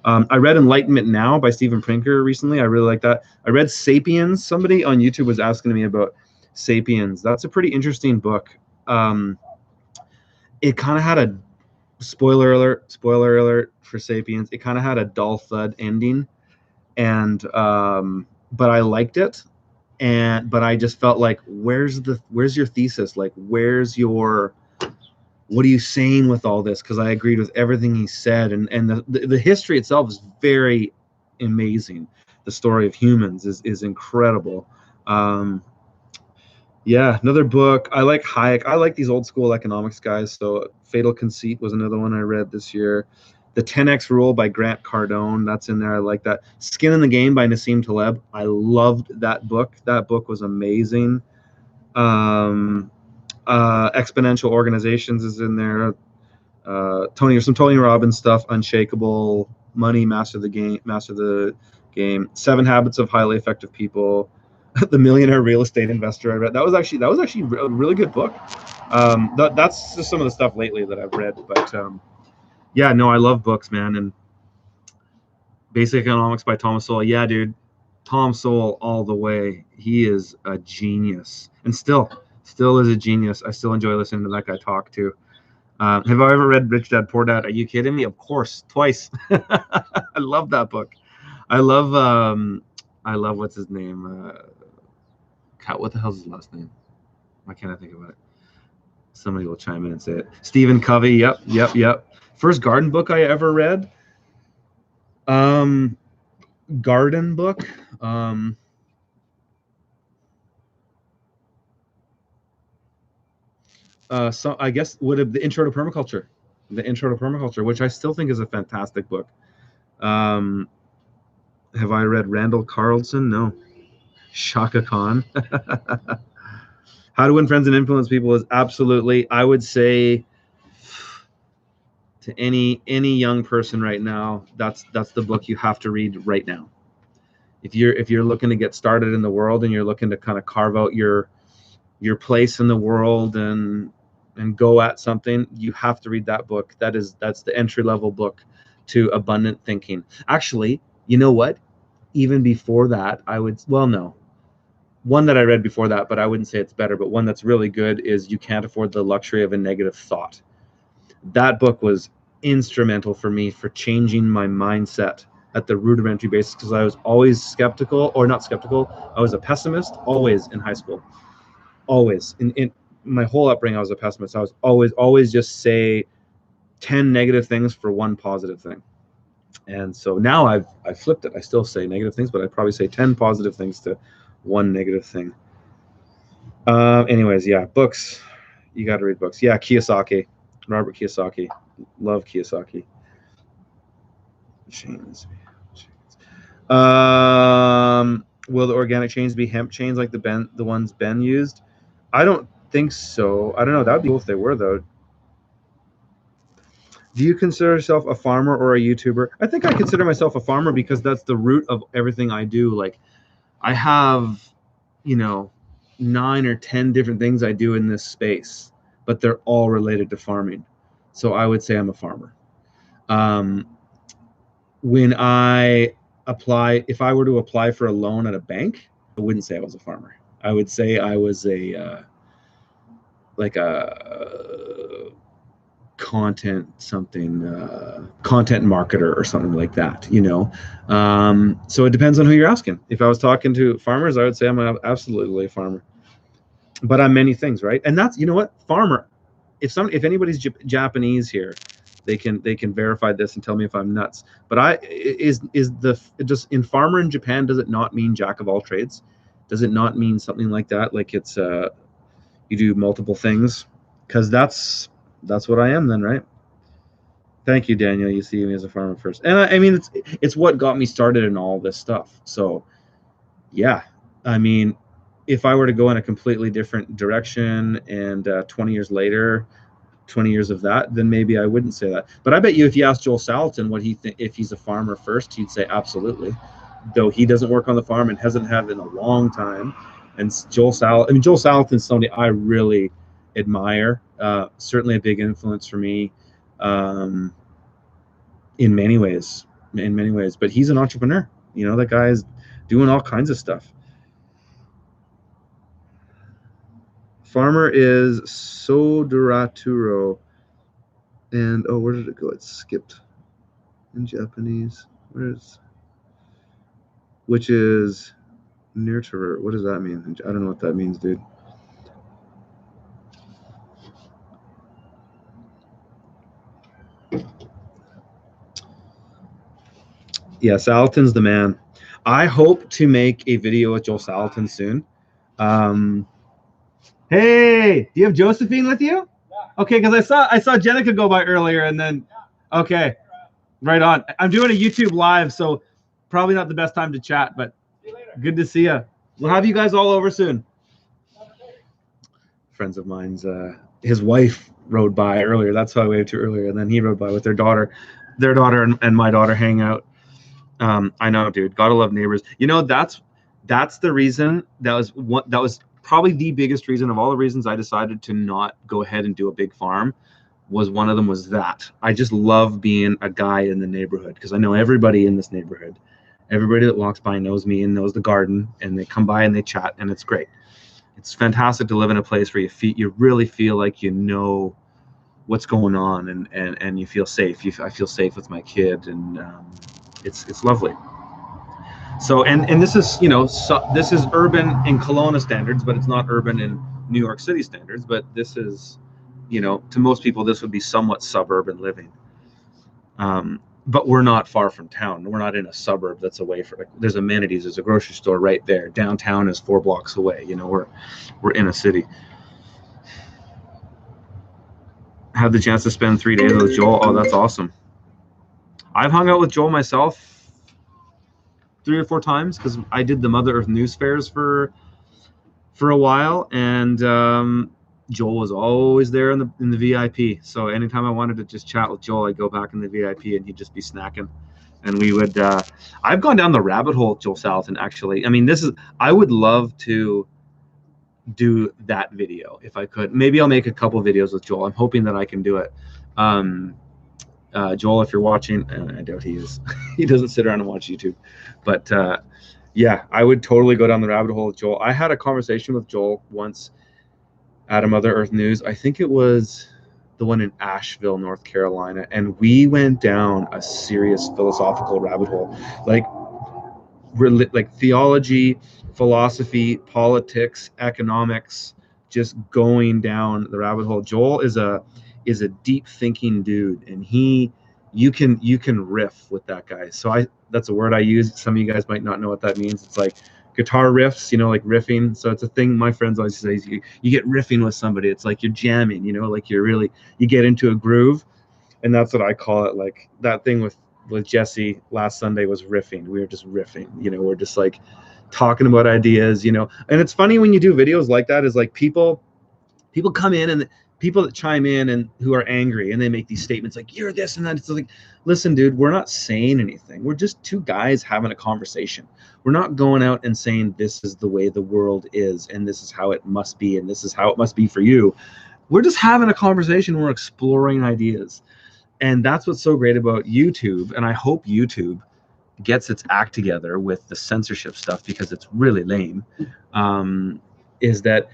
I read Enlightenment Now by Steven Pinker recently. I really like that. I read Sapiens. Somebody on YouTube was asking me about Sapiens. That's a pretty interesting book. It kind of had a spoiler alert for Sapiens. It kind of had a dull thud ending, and but I liked it. But I just felt like, where's your thesis? Like, what are you saying with all this? Because I agreed with everything he said, and the history itself is very amazing. The story of humans is incredible. Another book. I like Hayek. I like these old school economics guys. So Fatal Conceit was another one I read this year. The 10X Rule by Grant Cardone, that's in there. I like that. Skin in the Game by Nassim Taleb. I loved that book. That book was amazing. Exponential Organizations is in there. Some Tony Robbins stuff. Unshakable, Money, Master the Game. 7 Habits of Highly Effective People. The Millionaire Real Estate Investor I read. That was actually a really good book. That's just some of the stuff lately that I've read. But I love books, man. And Basic Economics by Thomas Sowell. Yeah, dude. Tom Sowell all the way. He is a genius. And still is a genius. I still enjoy listening to that guy talk too. Have I ever read Rich Dad Poor Dad? Are you kidding me? Of course, twice. I love that book. I love what's his name? What the hell's his last name? Why can't I think about it? Somebody will chime in and say it. Stephen Covey. Yep. First garden book I ever read. Garden book. So I guess would have the Intro to Permaculture, which I still think is a fantastic book. Have I read Randall Carlson? No. Shaka Khan. How to Win Friends and Influence People is absolutely, I would say, to any young person right now, that's the book you have to read right now. If you're looking to get started in the world and you're looking to kind of carve out your place in the world and go at something, you have to read that book. That's the entry level book to abundant thinking. Actually, you know what? Even before that, I would, well, no, one that I read before that, but I wouldn't say it's better, but one that's really good is You Can't Afford the Luxury of a Negative Thought. That book was instrumental for me for changing my mindset at the rudimentary basis, because I was always skeptical, or not skeptical, I was a pessimist always in high school. Always. In my whole upbringing, I was a pessimist. I was always just say 10 negative things for one positive thing. And so now I've flipped it. I still say negative things, but I probably say 10 positive things to one negative thing. Anyways, yeah, books. You got to read books. Yeah, Kiyosaki, Robert Kiyosaki. Love Kiyosaki. Chains. Will the organic chains be hemp chains like the ones Ben used? I don't think so. I don't know. That would be cool if they were, though. Do you consider yourself a farmer or a YouTuber? I think I consider myself a farmer because that's the root of everything I do. Like, I have, 9 or 10 different things I do in this space, but they're all related to farming. So I would say I'm a farmer. When I apply, if I were to apply for a loan at a bank, I wouldn't say I was a farmer. I would say I was a content marketer or something like that, so it depends on who you're asking. If I was talking to farmers, I would say I'm absolutely a farmer, but I'm many things, right? And that's, farmer, if anybody's Japanese here, they can verify this and tell me if I'm nuts, but just in farmer in Japan, does it not mean jack of all trades? Does it not mean something like that, like it's you do multiple things? Because that's what I am then, right? Thank you, Daniel. You see me as a farmer first. And I mean, it's what got me started in all this stuff. So yeah, I mean, if I were to go in a completely different direction and 20 years later, 20 years of that, then maybe I wouldn't say that. But I bet you if you asked Joel Salatin what if he's a farmer first, he'd say absolutely. Though he doesn't work on the farm and hasn't had in a long time. And Joel Salatin's somebody I really admire. Certainly a big influence for me in many ways. But he's an entrepreneur. That guy is doing all kinds of stuff. Farmer is Sodoraturo. And where did it go? It skipped in Japanese. Which is nurturer. What does that mean? I don't know what that means, dude. Yeah, Salatin's the man. I hope to make a video with Joel Salatin soon. Hey, do you have Josephine with you? Yeah. Okay, because I saw Jenica go by earlier, and then okay, right on. I'm doing a YouTube live, so probably not the best time to chat, but good to see you. We'll have you guys all over soon. Friends of mine's, his wife rode by earlier. That's who I waved to earlier, and then he rode by with their daughter. Their daughter and my daughter hang out. I know, dude. Gotta love neighbors. That's the reason. That was probably the biggest reason of all the reasons I decided to not go ahead and do a big farm. One of them was that I just love being a guy in the neighborhood, because I know everybody in this neighborhood. Everybody that walks by knows me and knows the garden, and they come by and they chat, and it's great. It's fantastic to live in a place where you really feel like you know what's going on, and you feel safe. I feel safe with my kid, and it's lovely. So and this is this is urban in Kelowna standards, but it's not urban in New York City standards. But this is, to most people, this would be somewhat suburban living. But we're not far from town. We're not in a suburb that's away from. There's amenities. There's a grocery store right there. Downtown is 4 blocks away. We're in a city. Had the chance to spend 3 days with Joel. Oh, that's awesome. I've hung out with Joel myself 3 or 4 times because I did the Mother Earth News fairs for a while, and Joel was always there in the VIP. So anytime I wanted to just chat with Joel, I'd go back in the VIP and he'd just be snacking. And we would. I've gone down the rabbit hole, Joel Salatin. Actually, I mean, I would love to do that video if I could. Maybe I'll make a couple videos with Joel. I'm hoping that I can do it. Joel, if you're watching, and I doubt he is, he doesn't sit around and watch YouTube, but yeah, I would totally go down the rabbit hole with Joel. I had a conversation with Joel once at a Mother Earth News. I think it was the one in Asheville, North Carolina, and we went down a serious philosophical rabbit hole, like theology, philosophy, politics, economics, just going down the rabbit hole. Joel is a deep thinking dude, and you can riff with that guy. So that's a word I use. Some of you guys might not know what that means. It's like guitar riffs, like riffing. So it's a thing my friends always say, you get riffing with somebody. It's like you're jamming, like you get into a groove. And that's what I call it. Like that thing with Jesse last Sunday was riffing. We were just riffing, we're just like talking about ideas, and it's funny when you do videos like that, is like people come in, and people that chime in and who are angry, and they make these statements like, you're this and that. It's like, listen, dude, we're not saying anything. We're just two guys having a conversation. We're not going out and saying this is the way the world is, and this is how it must be, and this is how it must be for you. We're just having a conversation. We're exploring ideas. And that's what's so great about YouTube. And I hope YouTube gets its act together with the censorship stuff, because it's really lame, is that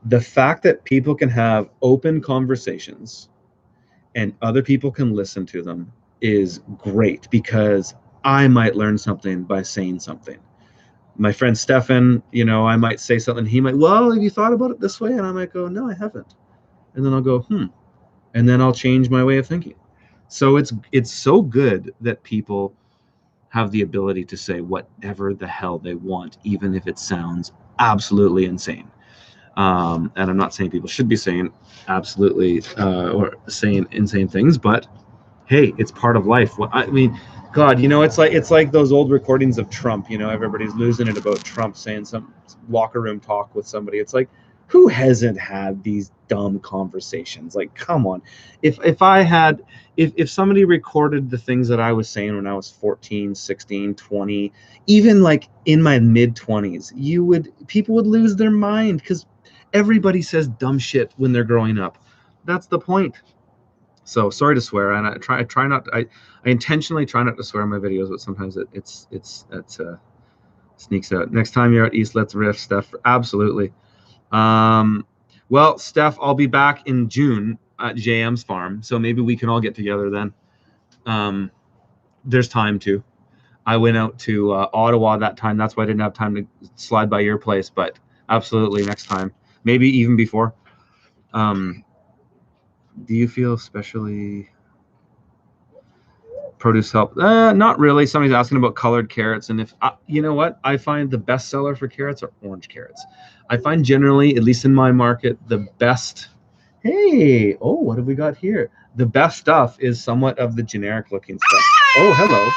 the fact that people can have open conversations and other people can listen to them is great, because I might learn something by saying something. My friend Stefan, I might say something. He might, well, have you thought about it this way? And I might go, no, I haven't. And then I'll go, and then I'll change my way of thinking. So it's so good that people have the ability to say whatever the hell they want, even if it sounds absolutely insane. And I'm not saying people should be saying absolutely or saying insane things, but hey, it's part of life. I mean, God, it's like those old recordings of Trump. Everybody's losing it about Trump saying some locker room talk with somebody. It's like, who hasn't had these dumb conversations? Like, come on. If somebody recorded the things that I was saying when I was 14, 16, 20, even like in my mid 20s, people would lose their mind, because everybody says dumb shit when they're growing up. That's the point. So sorry to swear, and I intentionally try not to swear in my videos, but sometimes it sneaks out. Next time you're at East, let's riff, Steph. Absolutely. Well, Steph, I'll be back in June at JM's farm, so maybe we can all get together then. There's time to. I went out to Ottawa that time. That's why I didn't have time to slide by your place, but absolutely next time. Maybe even before. Do you feel especially produce help? Not really. Somebody's asking about colored carrots, and if you know what, I find the best seller for carrots are orange carrots. I find generally, at least in my market, the best. Hey, what have we got here? The best stuff is somewhat of the generic looking stuff. Oh, hello.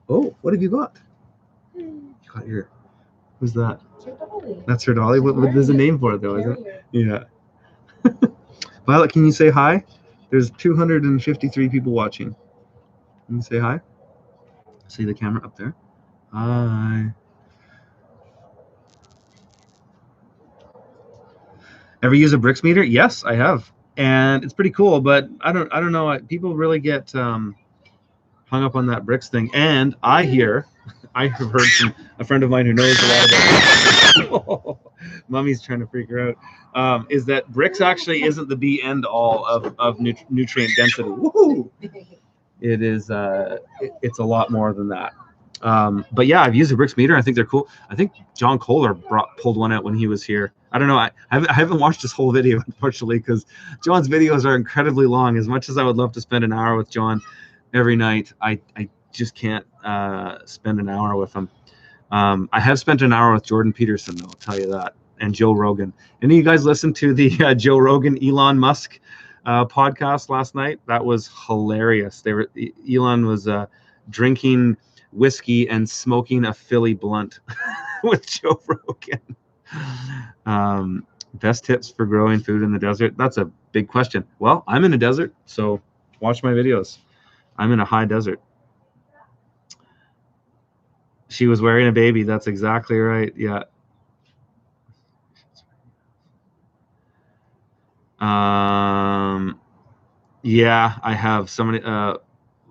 Oh, what have you got? You got your. Who's that? That's her dolly. What there's a name for it though, isn't it? Yeah. Violet, can you say hi? There's 253 people watching. Can you say hi? See the camera up there? Hi. Ever use a bricks meter? Yes, I have, and it's pretty cool. But I don't know. People really get hung up on that bricks thing. And I have heard from a friend of mine who knows a lot about. Mummy's trying to freak her out. Is that bricks actually isn't the be end all of nutrient density? Woohoo! It is. It's a lot more than that. But yeah, I've used a bricks meter. I think they're cool. I think John Kohler pulled one out when he was here. I don't know. I haven't watched this whole video, unfortunately, because John's videos are incredibly long. As much as I would love to spend an hour with John every night, I just can't spend an hour with him. I have spent an hour with Jordan Peterson, though, I'll tell you that, and Joe Rogan. Any of you guys listen to the Joe Rogan, Elon Musk podcast last night? That was hilarious. Elon was drinking whiskey and smoking a Philly blunt with Joe Rogan. Best tips for growing food in the desert? That's a big question. Well, I'm in a desert, so watch my videos. I'm in a high desert. She was wearing a baby. That's exactly right. Yeah. Um, yeah, I have somebody.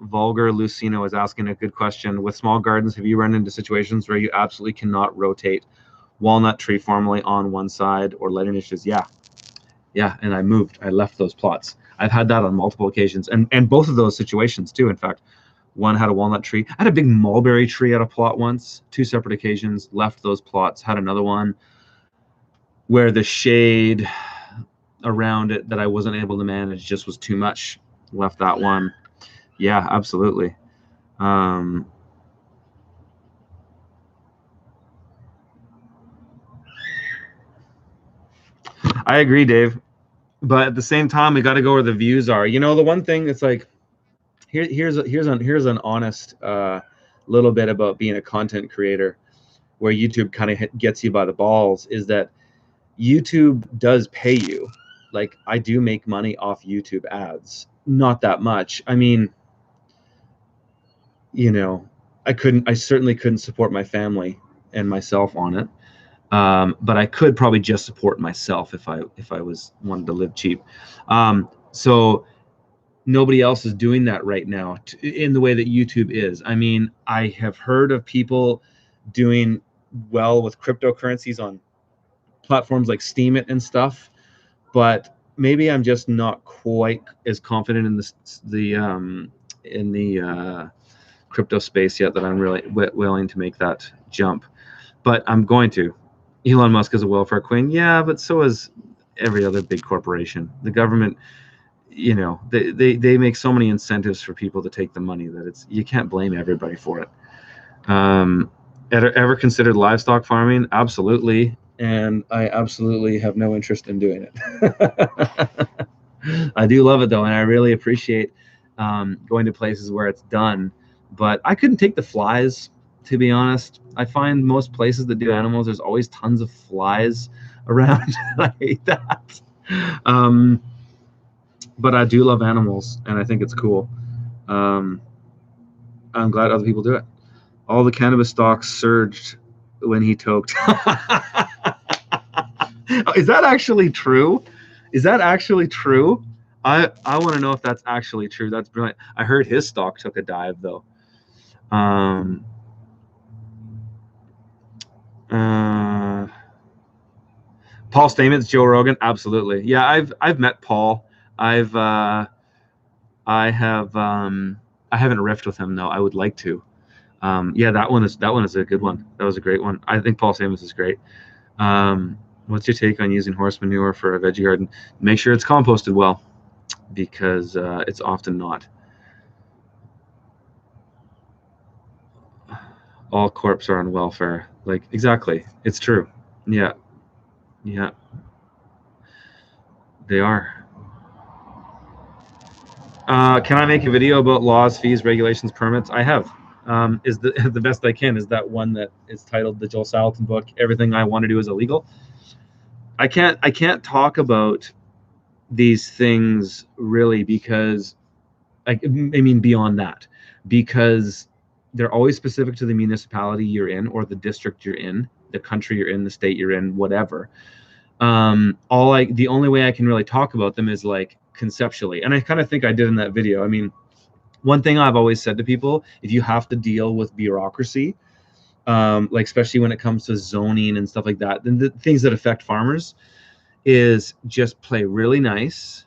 Vulgar Lucino is asking a good question. With small gardens, have you run into situations where you absolutely cannot rotate walnut tree formally on one side or lighting issues? Yeah, yeah. And I left those plots. I've had that on multiple occasions, and both of those situations too. In fact, one had a walnut tree. I had a big mulberry tree at a plot once. Two separate occasions. Left those plots. Had another one where the shade around it that I wasn't able to manage just was too much. Left that one. Yeah, absolutely. Um, I agree, Dave. But at the same time, we got to go where the views are. You know, the one thing that's like, here's an honest little bit about being a content creator, where YouTube kind of gets you by the balls, is that YouTube does pay you. Like, I do make money off YouTube ads, not that much. I mean, you know, I certainly couldn't support my family and myself on it. But I could probably just support myself if I was wanted to live cheap. So nobody else is doing that right now in the way that YouTube is. I mean, I have heard of people doing well with cryptocurrencies on platforms like Steemit and stuff, but maybe I'm just not quite as confident in the crypto space yet that I'm really willing to make that jump. But I'm going to. Elon Musk is a welfare queen. Yeah, but so is every other big corporation. The government, you know, they make so many incentives for people to take the money that you can't blame everybody for it. Ever considered livestock farming? Absolutely. And I absolutely have no interest in doing it. I do love it though, and I really appreciate going to places where it's done. But I couldn't take the flies, to be honest. I find most places that do animals, there's always tons of flies around. I hate that. Um, but I do love animals, and I think it's cool. Um, I'm glad other people do it. All the cannabis stocks surged when he toked. Is that actually true? Is that actually true? I want to know if that's actually true. That's brilliant. I heard his stock took a dive though. Um, uh, Paul Stamets, Joe Rogan, absolutely. Yeah, I've met Paul. I've I have I haven't riffed with him though. I would like to. Yeah, that one is a good one. That was a great one. I think Paul Stamets is great. What's your take on using horse manure for a veggie garden? Make sure it's composted well, because it's often not. All corps are on welfare. Like, exactly. It's true. Yeah. Yeah, they are. Can I make a video about laws, fees, regulations, permits? I have. Is the the best I can is that one that is titled the Joel Salatin book. Everything I want to do is illegal. I can't talk about these things really because I mean beyond that, because they're always specific to the municipality you're in or the district you're in, the country you're in, the state you're in, whatever. The only way I can really talk about them is like conceptually, and I kind of think I did in that video. I mean, one thing I've always said to people, if you have to deal with bureaucracy, like especially when it comes to zoning and stuff like that, then the things that affect farmers, is just play really nice,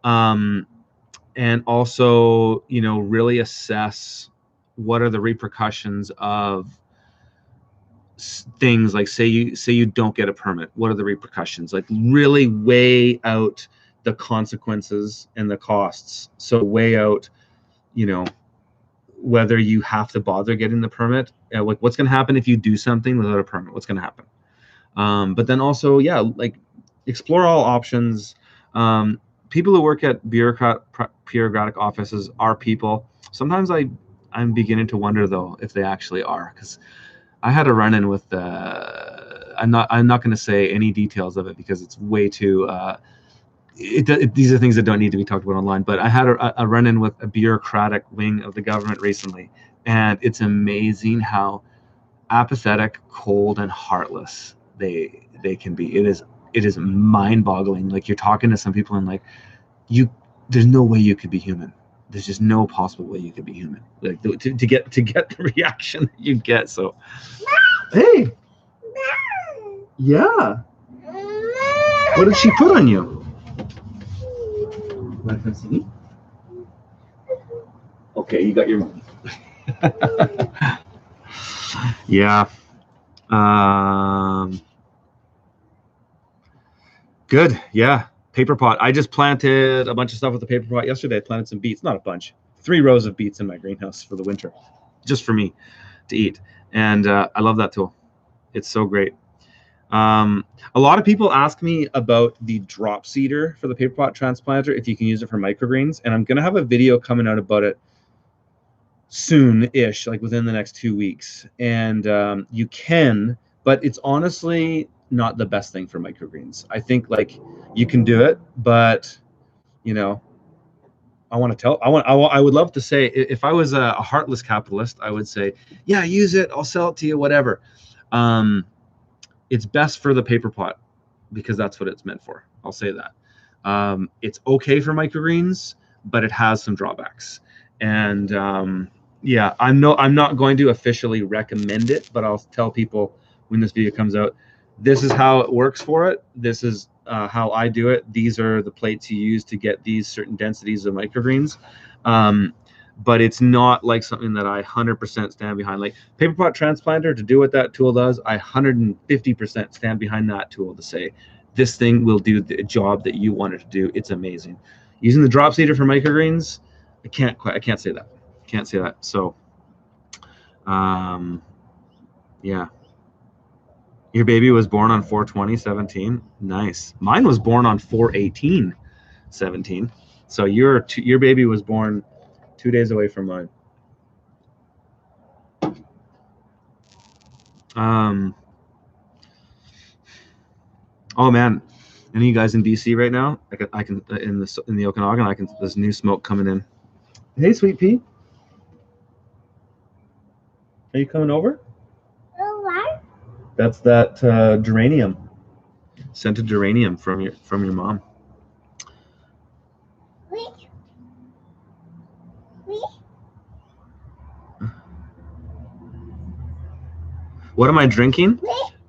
and also, you know, really assess what are the repercussions of things like, say you don't get a permit, what are the repercussions, like really weigh out the consequences and the costs. So weigh out, you know, whether you have to bother getting the permit, like what's going to happen if you do something without a permit, what's going to happen. But then also, yeah, like explore all options. People who work at bureaucratic offices are people. Sometimes I'm beginning to wonder though if they actually are, because I had a run-in with I'm not going to say any details of it because it's way too. These are things that don't need to be talked about online. But I had a run-in with a bureaucratic wing of the government recently, and it's amazing how apathetic, cold, and heartless they can be. It is mind-boggling. Like, you're talking to some people and like, there's no way you could be human. There's just no possible way you could be human. Like, to get the reaction that you get. So, hey, yeah. What did she put on you? Want to come see me? Okay, you got your. Yeah. Good. Yeah. Paper pot. I just planted a bunch of stuff with the paper pot yesterday. I planted some beets. Not a bunch. 3 rows of beets in my greenhouse for the winter, just for me to eat. And I love that tool. It's so great. A lot of people ask me about the drop seeder for the paper pot transplanter, if you can use it for microgreens. And I'm going to have a video coming out about it soon-ish, like within the next 2 weeks. And you can, but it's honestly not the best thing for microgreens. I think like you can do it, but you know, I would love to say, if I was a heartless capitalist, I would say, yeah, use it, I'll sell it to you, whatever. It's best for the paper pot because that's what it's meant for. I'll say that. It's okay for microgreens, but it has some drawbacks. And yeah, I'm not going to officially recommend it, but I'll tell people when this video comes out, this is how it works for it. This is how I do it. These are the plates you use to get these certain densities of microgreens. But it's not like something that I 100% stand behind. Like paper pot transplanter, to do what that tool does, I 150% stand behind that tool to say, this thing will do the job that you want it to do. It's amazing. Using the drop seeder for microgreens, I can't say that. Can't say that. So, yeah. Your baby was born on 4/20/17. Nice. Mine was born on 4/18/17. So your baby was born 2 days away from mine. Oh man, any of you guys in BC right now? I can in the Okanagan. There's new smoke coming in. Hey, sweet pea. Are you coming over? What? That's that geranium, scented geranium from your mom. What am I drinking?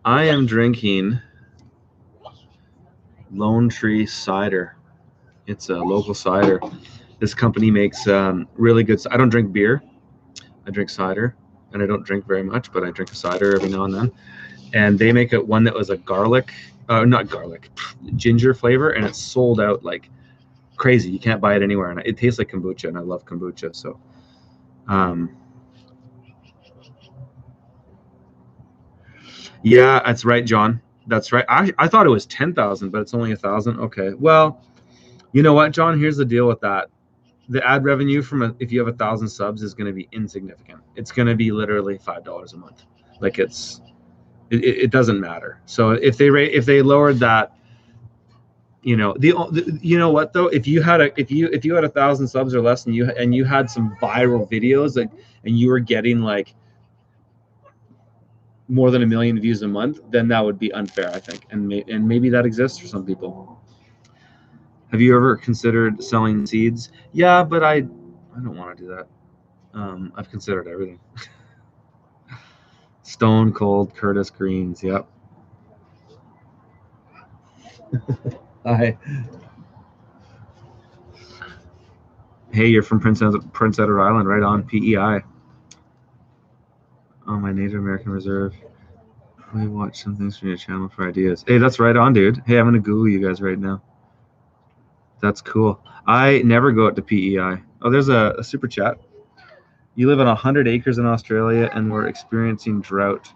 I am drinking Lone Tree cider. It's a local cider. This company makes really good. I don't drink beer. I drink cider, and I don't drink very much, but I drink a cider every now and then. And they make one that was a ginger flavor, and it's sold out like crazy. You can't buy it anywhere, and it tastes like kombucha, and I love kombucha. So, yeah, that's right, John. That's right. I thought it was 10,000, but it's only 1,000. Okay. Well, you know what, John? Here's the deal with that. The ad revenue from if you have 1,000 subs is going to be insignificant. It's going to be literally $5 a month. Like it doesn't matter. So if they lowered that, you know, you know what though, if you had 1,000 subs or less, and you had some viral videos, like, and you were getting like more than 1 million views a month, then that would be unfair, I think, and maybe that exists for some people. Have you ever considered selling seeds? Yeah, but I don't want to do that. I've considered everything. Stone Cold Curtis Greens. Yep. Hi. Hey, you're from Prince Edward Island, right on. PEI. Oh, my Native American Reserve. We watch some things from your channel for ideas. Hey, that's right on, dude. Hey, I'm gonna Google you guys right now. That's cool. I never go out to PEI. Oh, there's a super chat. You live on 100 acres in Australia, and we're experiencing drought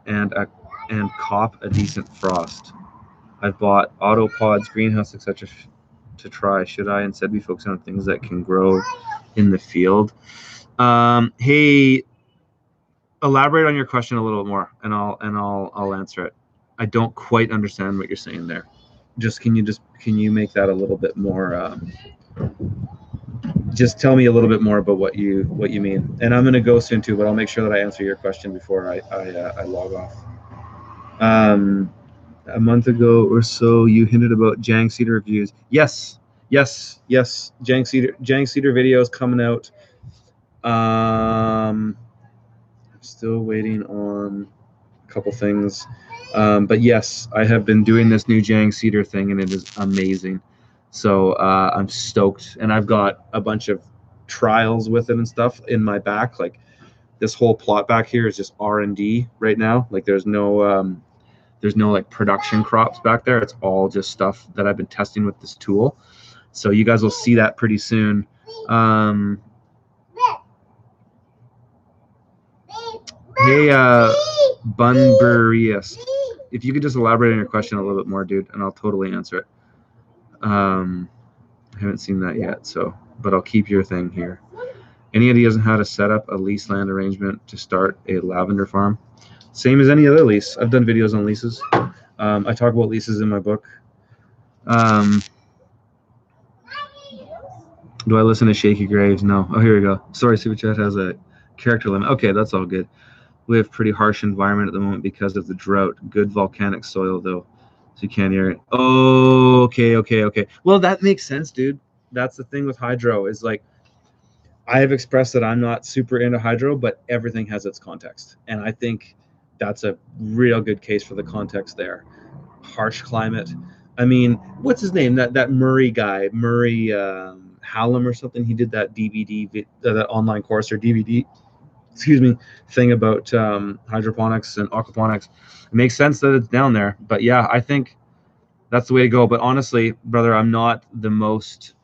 and cop a decent frost. I've bought autopods, greenhouse, etc. to try. Should I instead be focusing on things that can grow in the field? Hey, elaborate on your question a little bit more, and I'll answer it. I don't quite understand what you're saying there. Can you make that a little bit more? Just tell me a little bit more about what you mean. And I'm going to go soon too, but I'll make sure that I answer your question before I log off. A month ago or so, you hinted about Jang Cedar reviews. Yes. Jang Cedar videos coming out. Still waiting on a couple things. But yes, I have been doing this new Jang Cedar thing, and it is amazing. So I'm stoked, and I've got a bunch of trials with it and stuff in my back. Like this whole plot back here is just R&D right now. Like there's no like production crops back there. It's all just stuff that I've been testing with this tool. So you guys will see that pretty soon. Hey, Bunburyist, if you could just elaborate on your question a little bit more, dude, and I'll totally answer it. I haven't seen that yet, but I'll keep your thing here. Any ideas on how to set up a lease land arrangement to start a lavender farm? Same as any other lease. I've done videos on leases. I talk about leases in my book. Do I listen to Shaky Graves? No. Oh, here we go. Sorry, Super Chat has a character limit. Okay, that's all good. We have pretty harsh environment at the moment because of the drought. Good volcanic soil, though, so you can't hear it. Oh, okay. Well, that makes sense, dude. That's the thing with hydro is like I have expressed that I'm not super into hydro, but everything has its context. And I think that's a real good case for the context there. Harsh climate. I mean, what's his name? That Murray guy, Murray Hallam or something. He did that DVD, that online course or DVD, thing about hydroponics and aquaponics. It makes sense that it's down there. But yeah, I think that's the way to go. But honestly, brother, I'm not the most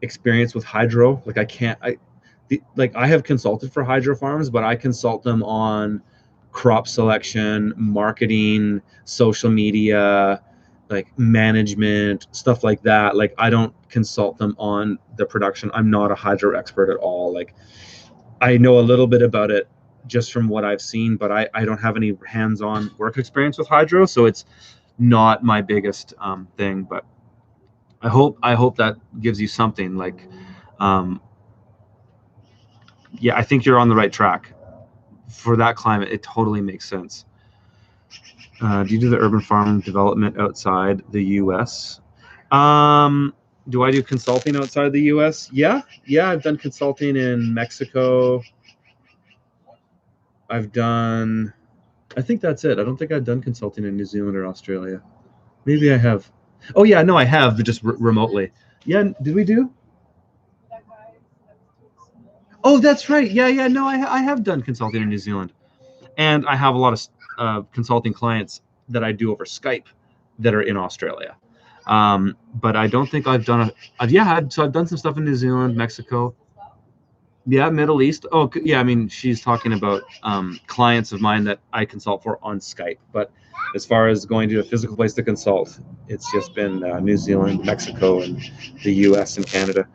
experienced with hydro. Like I have consulted for hydro farms, but I consult them on crop selection, marketing, social media, like management, stuff like that. Like I don't consult them on the production. I'm not a hydro expert at all. Like I know a little bit about it just from what I've seen, but I don't have any hands-on work experience with hydro, so it's not my biggest thing. But I hope that gives you something. Like, yeah, I think you're on the right track. For that climate, it totally makes sense. Do you do the urban farm development outside the U.S.? Do I do consulting outside the U.S.? Yeah, I've done consulting in Mexico. I think that's it. I don't think I've done consulting in New Zealand or Australia. Maybe I have. Oh yeah, no, I have, but just remotely. Yeah, did we do? Oh, that's right. Yeah. No, I have done consulting in New Zealand, and I have a lot of consulting clients that I do over Skype that are in Australia. But I don't think I've done I've done some stuff in New Zealand, Mexico. Yeah, Middle East. Oh, yeah. I mean, she's talking about clients of mine that I consult for on Skype. But as far as going to a physical place to consult, it's just been New Zealand, Mexico, and the U.S. and Canada.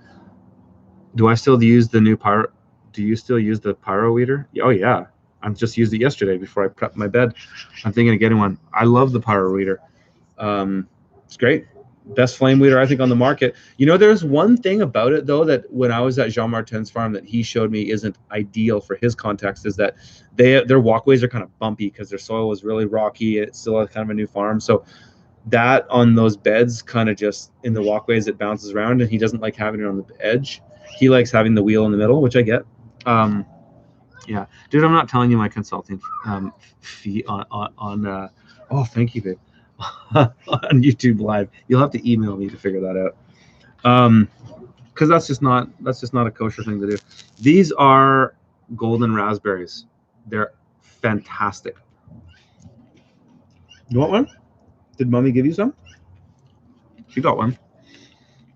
Do I still use the new Pyro? Do you still use the Pyro weeder? Oh yeah, I just used it yesterday before I prepped my bed. I'm thinking of getting one. I love the Pyro weeder. It's great. Best flame weeder I think on the market. You know, there's one thing about it though that when I was at Jean Martin's farm that he showed me isn't ideal for his context is that their walkways are kind of bumpy because their soil is really rocky. It's still kind of a new farm, so that on those beds kind of just in the walkways it bounces around, and he doesn't like having it on the edge. He likes having the wheel in the middle, which I get. Yeah, dude, I'm not telling you my consulting fee on oh, thank you, babe. On YouTube Live. You'll have to email me to figure that out. Because that's just not a kosher thing to do. These are golden raspberries. They're fantastic. You want one? Did mommy give you some? She got one.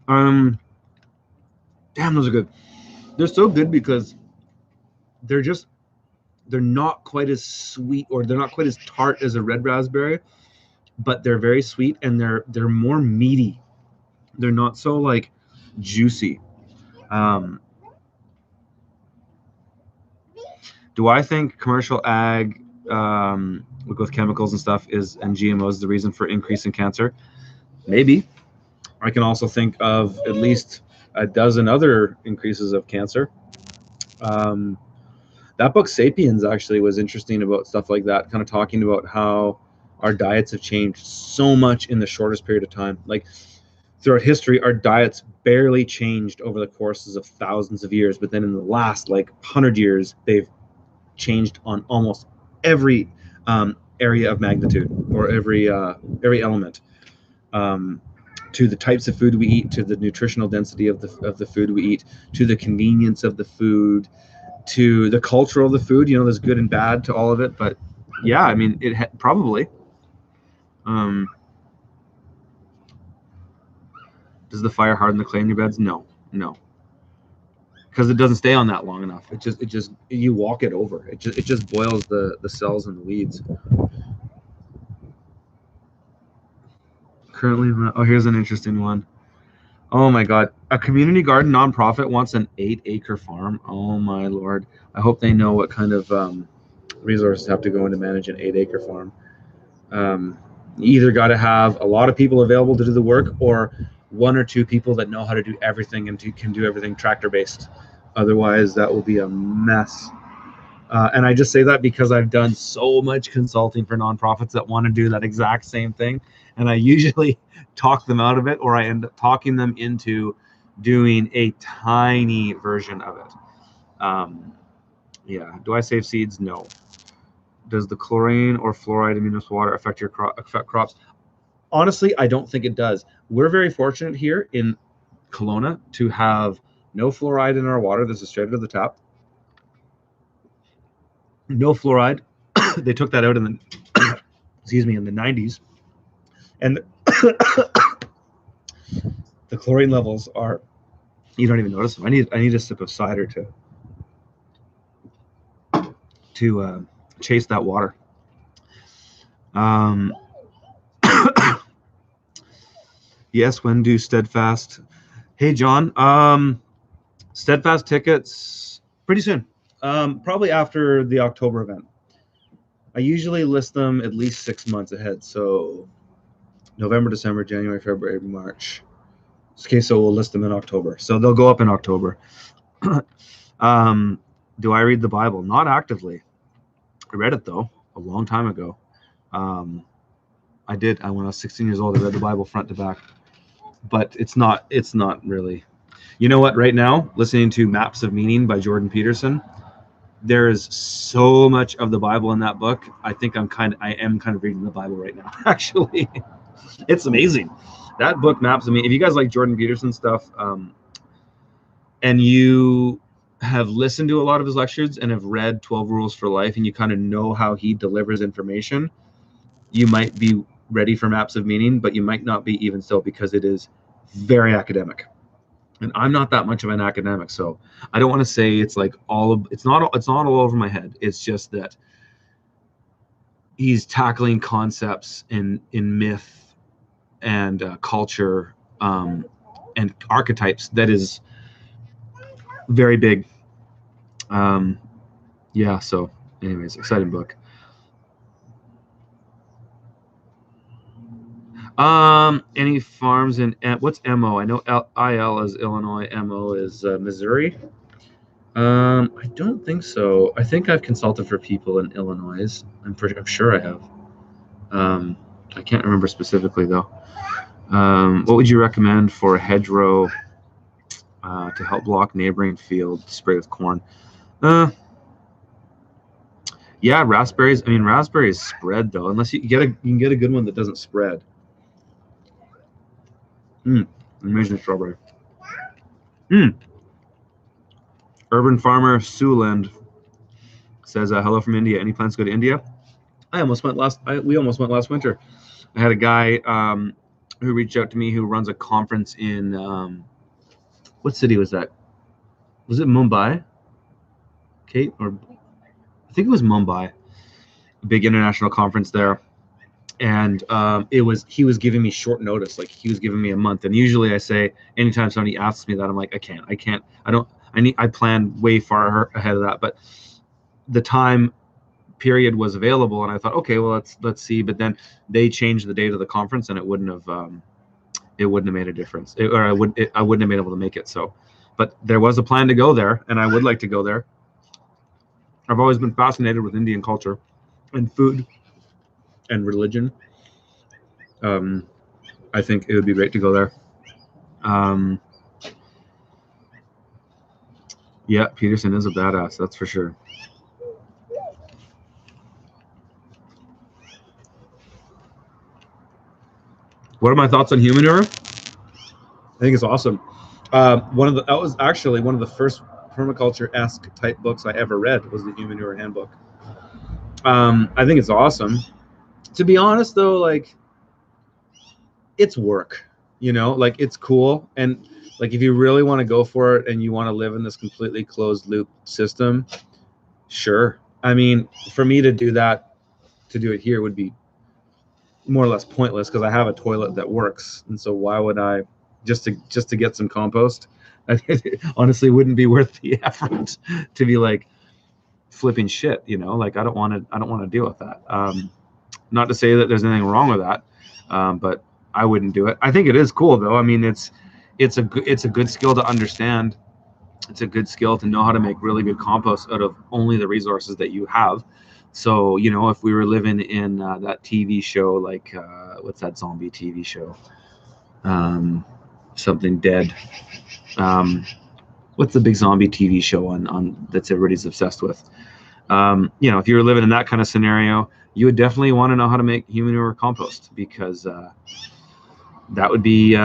Damn, those are good. They're so good because they're not quite as sweet, or they're not quite as tart as a red raspberry, but they're very sweet, and they're more meaty. They're not so like juicy. Do I think commercial ag with chemicals and stuff and GMOs is the reason for increase in cancer? Maybe. I can also think of at least a dozen other increases of cancer. That book Sapiens actually was interesting about stuff like that, kind of talking about how our diets have changed so much in the shortest period of time. Like throughout history, our diets barely changed over the courses of thousands of years, but then in the last 100 years, they've changed on almost every area of magnitude, or every element, to the types of food we eat, to the nutritional density of the food we eat, to the convenience of the food, to the culture of the food. There's good and bad to all of it, but yeah, I mean, probably. Does the fire harden the clay in your beds? No, because it doesn't stay on that long enough. It just you walk it over. It just boils the cells and the weeds. Currently, here's an interesting one. Oh my God, a community garden nonprofit wants an 8-acre farm. Oh my Lord, I hope they know what kind of resources have to go in to manage an 8-acre farm. You either got to have a lot of people available to do the work, or one or two people that know how to do everything and can do everything tractor based. Otherwise, that will be a mess. And I just say that because I've done so much consulting for nonprofits that want to do that exact same thing. And I usually talk them out of it, or I end up talking them into doing a tiny version of it. Yeah. Do I save seeds? No. Does the chlorine or fluoride in municipal water affect crops? Honestly, I don't think it does. We're very fortunate here in Kelowna to have no fluoride in our water. This is straight out of the tap. No fluoride. They took that out in the in the 90s, and the chlorine levels are, you don't even notice them. I need a sip of cider to chase that water. Yes, when do Steadfast? Hey John, Steadfast tickets pretty soon. Probably after the October event. I usually list them at least 6 months ahead. So November, December, January, February, March. Okay, so we'll list them in October. So they'll go up in October. Do I read the Bible? Not actively. I read it though a long time ago. I did. When I was 16 years old, I read the Bible front to back. But it's not really. You know what? Right now, listening to Maps of Meaning by Jordan Peterson, there is so much of the Bible in that book. I think I am kind of reading the Bible right now. Actually, it's amazing. That book, Maps of Meaning. If you guys like Jordan Peterson stuff, and you have listened to a lot of his lectures and have read 12 Rules for Life, and you kind of know how he delivers information, you might be ready for Maps of Meaning, but you might not be even so, because it is very academic. And I'm not that much of an academic, so I don't want to say it's like it's not all over my head. It's just that he's tackling concepts in myth and culture and archetypes that is very big. Yeah, so anyways, exciting book. Any farms in what's MO? I know IL is Illinois, MO is Missouri. I don't think so. I think I've consulted for people in Illinois. I'm sure I have. I can't remember specifically though. What would you recommend for a hedgerow to help block neighboring field spray with corn? Yeah, raspberries. I mean, raspberries spread though, unless you can get a good one that doesn't spread. Amazing strawberry. Urban farmer Suland says, "Hello from India. Any plans to go to India?" We almost went last winter. I had a guy who reached out to me who runs a conference in what city was that? Was it Mumbai? Kate, or I think it was Mumbai. A big international conference there. And he was giving me short notice, like he was giving me a month. And usually I say, anytime somebody asks me that, I'm like, I can't, I plan way far ahead of that. But the time period was available, and I thought, okay, well, let's see. But then they changed the date of the conference, and it wouldn't have made a difference, I wouldn't have been able to make it. So, but there was a plan to go there, and I would like to go there. I've always been fascinated with Indian culture and food and religion. I think it would be great to go there. Yeah, Peterson is a badass, that's for sure. What are my thoughts on human error? I think it's awesome. That was actually one of the first permaculture-esque type books I ever read was the Human Manure Handbook. I think it's awesome. To be honest, though, like, it's work, like, it's cool. And like, if you really want to go for it and you want to live in this completely closed loop system, sure. I mean, for me to do it here would be more or less pointless, because I have a toilet that works. And so why would I just to get some compost? Honestly, wouldn't be worth the effort to be like flipping shit, like, I don't want to deal with that. Not to say that there's anything wrong with that, but I wouldn't do it. I think it is cool, though. I mean, it's a good skill to understand. It's a good skill to know how to make really good compost out of only the resources that you have. So, if we were living in that TV show, like, what's that zombie TV show? Something Dead. What's the big zombie TV show on that's everybody's obsessed with? If you were living in that kind of scenario, you would definitely want to know how to make human manure compost, because that would be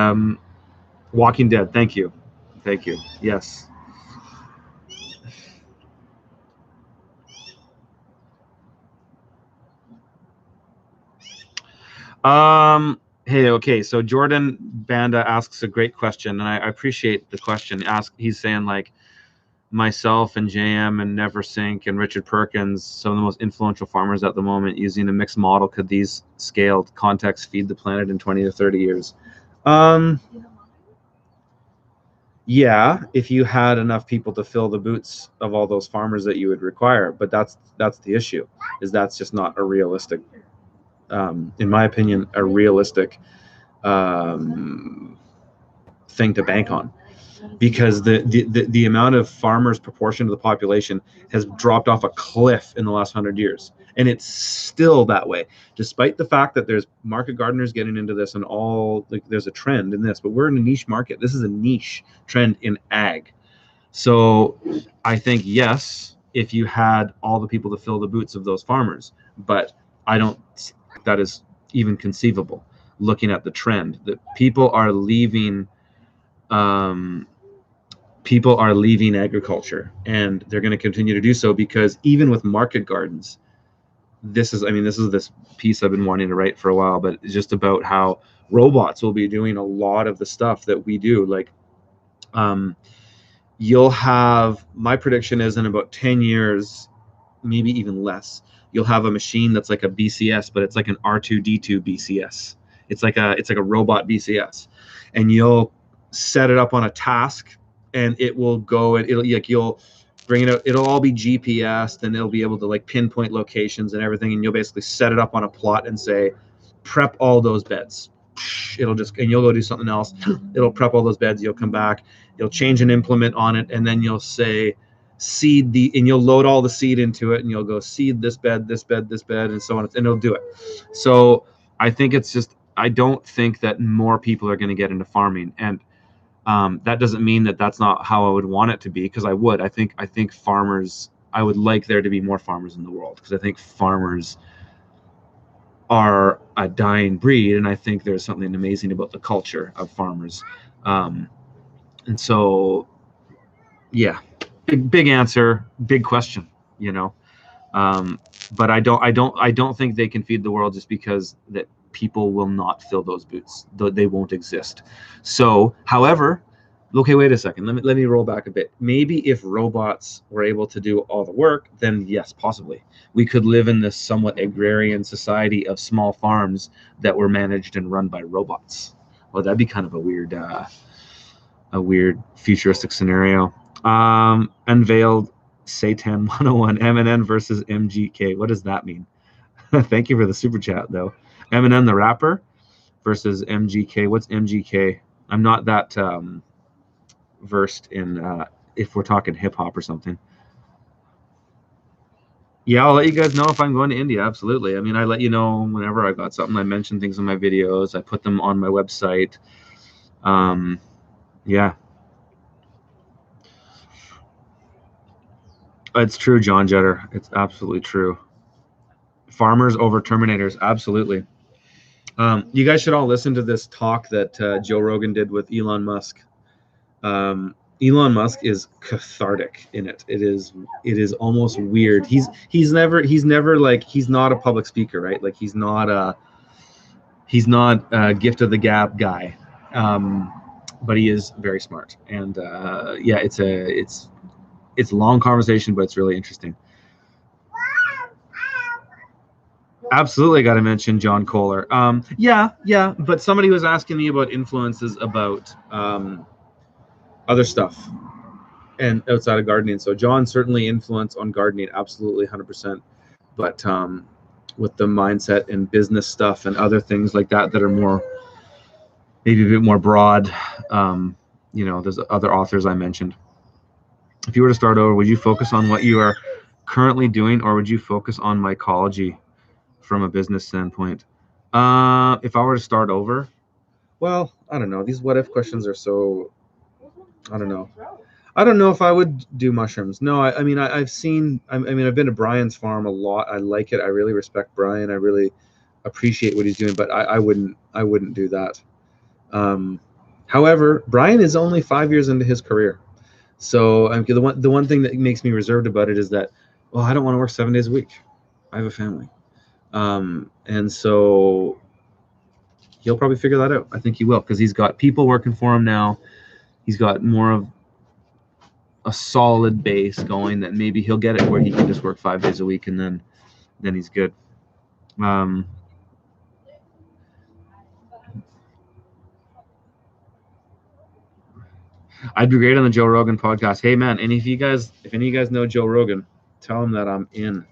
Walking Dead. Thank you. Yes. Hey, okay. So Jordan Banda asks a great question, and I appreciate the question. He's saying, like, myself and JM and Neversink and Richard Perkins, some of the most influential farmers at the moment, using a mixed model, could these scaled contexts feed the planet in 20 to 30 years? Yeah, if you had enough people to fill the boots of all those farmers that you would require. But that's the issue, is that's just not a realistic, in my opinion, a realistic thing to bank on, because the amount of farmers proportion to the population has dropped off a cliff in the last 100 years, and it's still that way, despite the fact that there's market gardeners getting into this, and all, like, there's a trend in this, but we're in a niche market. This is a niche trend in ag. So I think, yes, if you had all the people to fill the boots of those farmers, but I don't think that is even conceivable, looking at the trend that people are leaving agriculture, and they're going to continue to do so, because even with market gardens, this is this piece I've been wanting to write for a while, but it's just about how robots will be doing a lot of the stuff that we do. Like, you'll have, my prediction is, in about 10 years, maybe even less, you'll have a machine that's like a BCS, but it's like an R2D2 BCS. It's like a robot BCS, and you'll set it up on a task, and it will go, and you'll bring it out. It'll all be GPSed, and it'll be able to, like, pinpoint locations and everything. And you'll basically set it up on a plot and say, prep all those beds. And you'll go do something else. It'll prep all those beds. You'll come back. You'll change an implement on it, and then you'll say, and you'll load all the seed into it, and you'll go seed this bed, this bed, this bed, and so on, and it'll do it. So I think I don't think that more people are going to get into farming, and that doesn't mean that that's not how I would want it to be, because I think farmers, I would like there to be more farmers in the world, because I think farmers are a dying breed, and I think there's something amazing about the culture of farmers. And so, yeah, big answer, big question, but I don't think they can feed the world, just because that people will not fill those boots. They won't exist. So, however, okay, wait a second. Let me roll back a bit. Maybe if robots were able to do all the work, then yes, possibly we could live in this somewhat agrarian society of small farms that were managed and run by robots. Well, that'd be kind of a weird futuristic scenario. Unveiled Satan 101, Eminem versus MGK. What does that mean? Thank you for the super chat, though. Eminem, the rapper, versus MGK. What's MGK? I'm not that versed in if we're talking hip hop or something. Yeah, I'll let you guys know if I'm going to India. Absolutely. I mean, I let you know whenever I got something. I mention things in my videos. I put them on my website. Yeah. It's true, John Jetter. It's absolutely true. Farmers over Terminators. Absolutely. You guys should all listen to this talk that Joe Rogan did with Elon Musk. Elon Musk is cathartic in it. It is almost weird. He's never like, he's not a public speaker, right? Like he's not a gift of the gab guy, but he is very smart. And yeah, it's a long conversation, but it's really interesting. Absolutely got to mention John Kohler. Yeah, but somebody was asking me about influences about other stuff and outside of gardening. So John certainly influenced on gardening, absolutely 100%. But with the mindset and business stuff and other things like that are more, maybe a bit more broad, there's other authors I mentioned. If you were to start over, would you focus on what you are currently doing, or would you focus on mycology from a business standpoint? If I were to start over, well, I don't know. These what if questions are so, I don't know. I don't know if I would do mushrooms. No, I mean, I've seen, I mean, I've been to Brian's farm a lot. I like it. I really respect Brian. I really appreciate what he's doing, but I wouldn't do that. However, Brian is only 5 years into his career. So the one thing that makes me reserved about it is that, well, I don't want to work 7 days a week. I have a family. And so he'll probably figure that out. I think he will, because he's got people working for him now. He's got more of a solid base going, that maybe he'll get it where he can just work 5 days a week, and then he's good. I'd be great on the Joe Rogan podcast. Hey man, and if any of you guys know Joe Rogan, tell him that I'm in.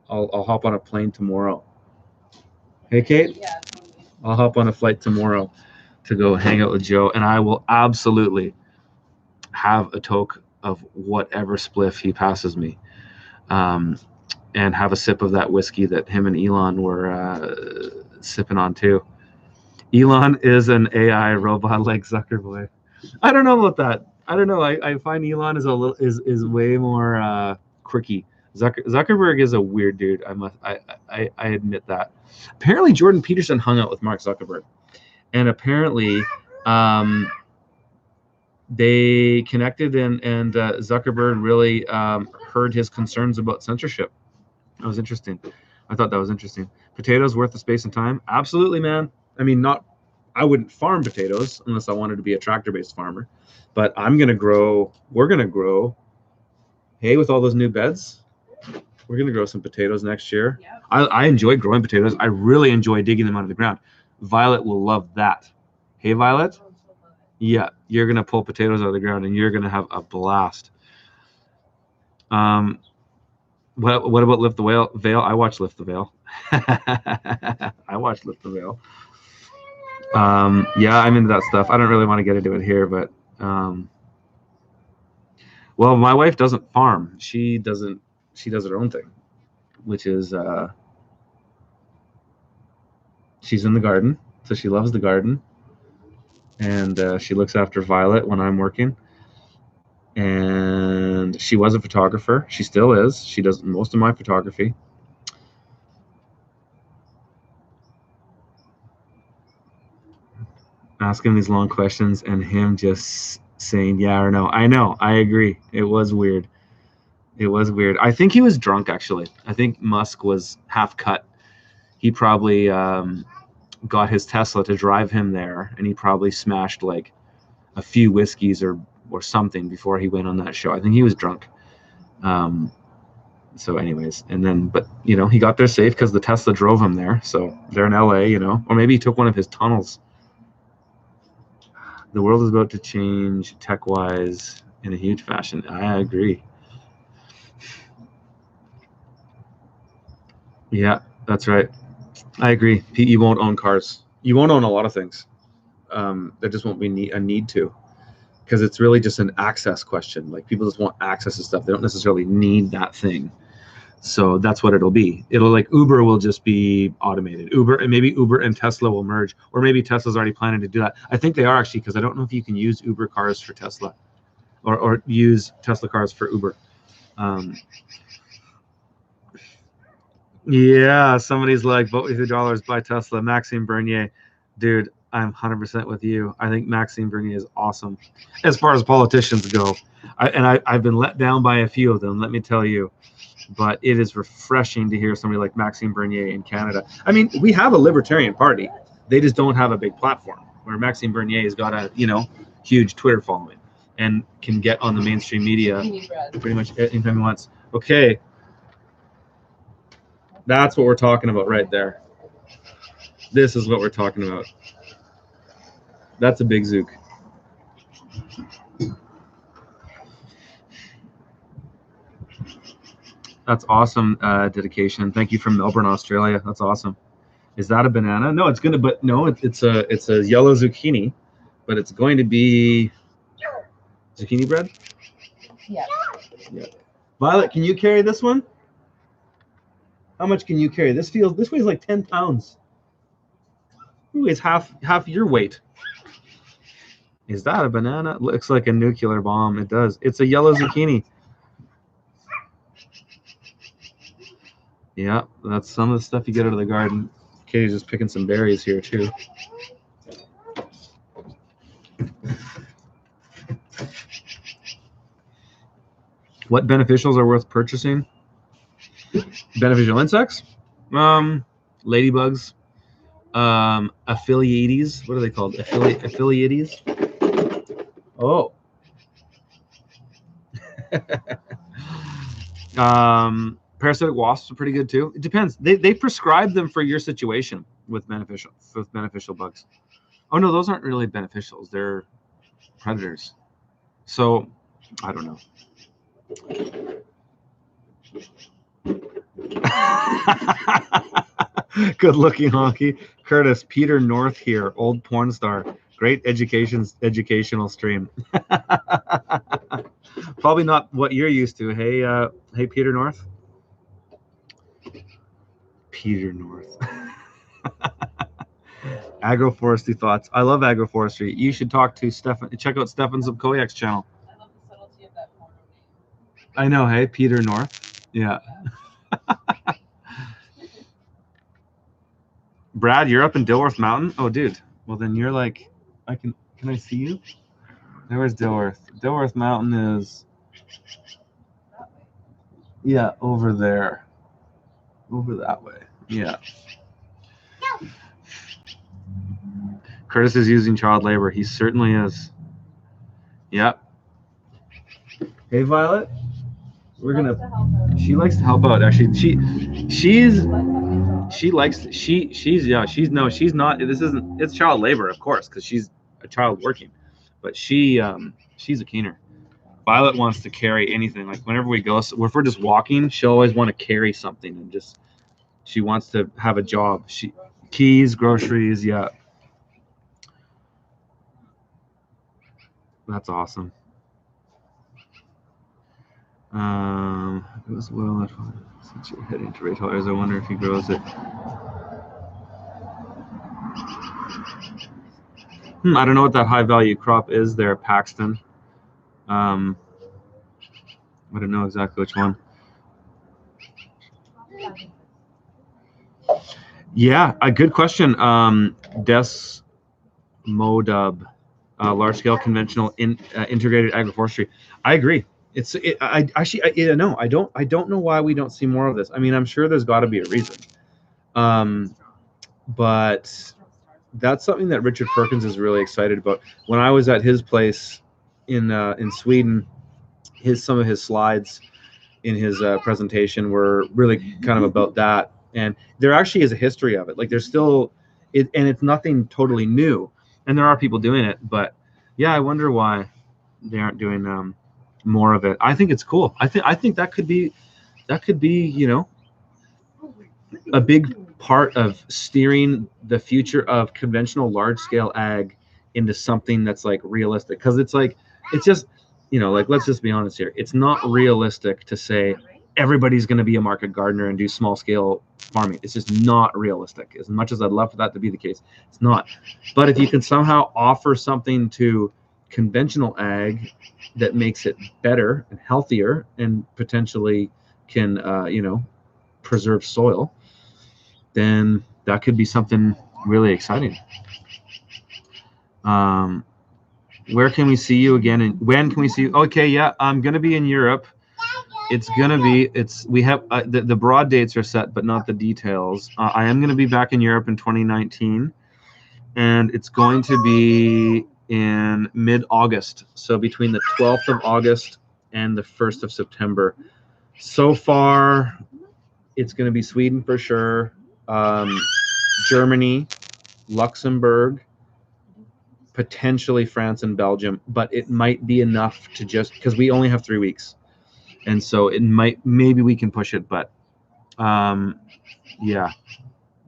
I'll hop on a plane tomorrow. Hey Kate? Yeah. I'll hop on a flight tomorrow to go hang out with Joe, and I will absolutely have a toke of whatever spliff he passes me, and have a sip of that whiskey that him and Elon were sipping on too. Elon is an AI robot like Zuckerberg. I don't know about that. I don't know. I find Elon is way more quirky. Zuckerberg is a weird dude. I admit that. Apparently Jordan Peterson hung out with Mark Zuckerberg, and apparently they connected, and Zuckerberg really heard his concerns about censorship. That was interesting. I thought that was interesting. Potatoes worth the space and time? Absolutely, man. I mean, I wouldn't farm potatoes unless I wanted to be a tractor-based farmer, but we're gonna grow, hey, with all those new beds, we're gonna grow some potatoes next year. Yep. I enjoy growing potatoes. I really enjoy digging them out of the ground. Violet will love that. Hey, Violet? Yeah, you're gonna pull potatoes out of the ground, and you're gonna have a blast. What about Lift the Veil? I watched Lift the Veil. I watched Lift the Veil. Yeah, I'm into that stuff. I don't really want to get into it here, but well, my wife doesn't farm. She does her own thing, which is she's in the garden, so she loves the garden, and she looks after Violet when I'm working. And she was a photographer. She still is. She does most of my photography. Asking these long questions and him just saying yeah or no. I know. I agree. It was weird. I think he was drunk, actually. I think Musk was half cut. He probably got his Tesla to drive him there, and he probably smashed like a few whiskeys or something before he went on that show. I think he was drunk. So anyways, and then, but he got there safe because the Tesla drove him there. So they're in LA, or maybe he took one of his tunnels. The world is about to change tech-wise in a huge fashion. I agree. Yeah, that's right. I agree. You won't own cars. You won't own a lot of things. There just won't be a need to, because it's really just an access question. Like people just want access to stuff. They don't necessarily need that thing. So that's what it'll be. It'll like Uber will just be automated. Uber and maybe Uber and Tesla will merge, or maybe Tesla's already planning to do that. I think they are actually, because I don't know if you can use Uber cars for Tesla, or use Tesla cars for Uber. Um, yeah, somebody's like, vote with your dollars, buy Tesla. Maxime Bernier, dude, I'm 100% with you. I think Maxime Bernier is awesome. As far as politicians go, I've been let down by a few of them, let me tell you. But it is refreshing to hear somebody like Maxime Bernier in Canada. I mean, we have a libertarian party. They just don't have a big platform, where Maxime Bernier has got a, huge Twitter following and can get on the mainstream media pretty much anytime he wants. Okay. That's what we're talking about right there. This is what we're talking about. That's a big zook. That's awesome, dedication. Thank you from Melbourne, Australia. That's awesome. Is that a banana? No, it's gonna. But no, it's a yellow zucchini, but it's going to be zucchini bread. Yeah. Yeah. Violet, can you carry this one? How much can you carry? This weighs like 10 pounds. It weighs half your weight. Is that a banana? It looks like a nuclear bomb. It does. It's a yellow zucchini. Yeah, that's some of the stuff you get out of the garden. Katie's just picking some berries here too. What beneficials are worth purchasing? Beneficial insects, ladybugs, affiliates. What are they called? Affiliates. Oh. Parasitic wasps are pretty good too. It depends. They prescribe them for your situation with beneficial bugs. Oh no, those aren't really beneficials. They're predators. So I don't know. Good looking honky. Curtis, Peter North here, old porn star. Great educational stream. Probably not what you're used to. Hey, Peter North. Peter North. Agroforestry thoughts. I love agroforestry. You should talk to Stefan. Check out Stefan Zubkowiak's channel. I love the subtlety of that porno name. I know. Hey, Peter North. Yeah. Brad, you're up in Dilworth Mountain. Oh, dude. Well, then you're like, Can I see you? Where's Dilworth? Dilworth Mountain is. Yeah, over there. Over that way. Yeah. Curtis is using child labor. He certainly is. Yep. Hey, Violet. She likes to help out. Actually, she's not. This isn't. It's child labor, of course, because she's a child working. But she's a keener. Violet wants to carry anything. Like whenever we go, if we're just walking, she'll always want to carry something, and she wants to have a job. Keys, groceries, yeah. That's awesome. It was well since you're heading to Ray Tellers. I wonder if he grows it. I don't know what that high value crop is there, Paxton. I don't know exactly which one. Yeah, a good question. Des Modub, large scale conventional integrated agroforestry. I agree. I don't know why we don't see more of this. I mean, I'm sure there's got to be a reason. But that's something that Richard Perkins is really excited about. When I was at his place in Sweden, some of his slides in his presentation were really kind of about that. And there actually is a history of it. Like there's still and it's nothing totally new. And there are people doing it, but yeah, I wonder why they aren't doing more of it. I think it's cool. I think that could be a big part of steering the future of conventional large scale ag into something that's like realistic, because it's just, like, let's just be honest here, it's not realistic to say everybody's going to be a market gardener and do small scale farming. It's just not realistic. As much as I'd love for that to be the case, it's not. But if you can somehow offer something to conventional ag that makes it better and healthier and potentially can preserve soil, then that could be something really exciting. Where can we see you again, and when can we see you? Okay, yeah, I'm gonna be in Europe. We have the broad dates are set, but not the details. I am gonna be back in Europe in 2019, and it's going to be in mid-August, so between the 12th of August and the 1st of September. So far, it's going to be Sweden for sure, Germany, Luxembourg, potentially France and Belgium, but it might be enough to just, because we only have 3 weeks, and so maybe we can push it, but yeah,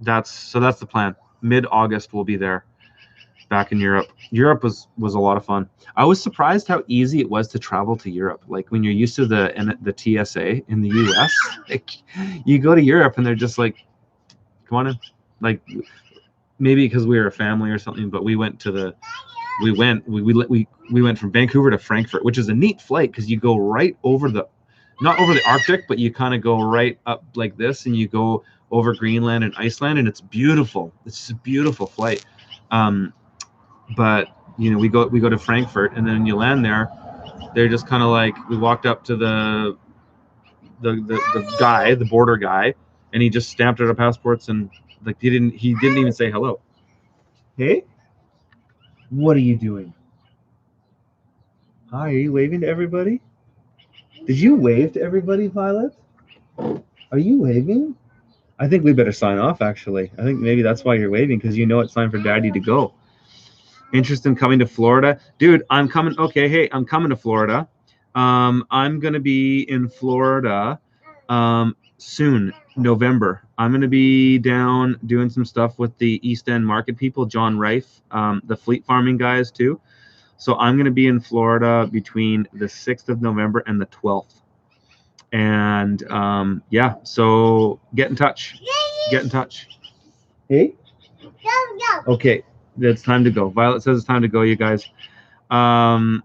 that's the plan. Mid-August we'll be there, back in Europe. Europe was a lot of fun. I was surprised how easy it was to travel to Europe. Like, when you're used to the TSA in the US, like, you go to Europe and they're just like, come on in. Like, maybe because we were a family or something, but we went from Vancouver to Frankfurt, which is a neat flight because you go right over not over the Arctic, but you kind of go right up like this, and you go over Greenland and Iceland, and it's beautiful. It's a beautiful flight. But we go to Frankfurt, and then you land there. They're just kind of like, we walked up to the guy, the border guy, and he just stamped at our passports, and like he didn't even say hello. Hey, what are you doing? Hi, are you waving to everybody? Did you wave to everybody, Violet? Are you waving? I think we better sign off, actually. I think maybe that's why you're waving, because it's time for Daddy to go. Interest in coming to Florida? Dude, I'm coming. Okay, hey, I'm coming to Florida. I'm going to be in Florida soon, November. I'm going to be down doing some stuff with the East End market people, John Rife, the fleet farming guys too. So I'm going to be in Florida between the 6th of November and the 12th. And yeah, so get in touch. Get in touch. Hey? Okay, it's time to go. Violet says it's time to go, you guys. What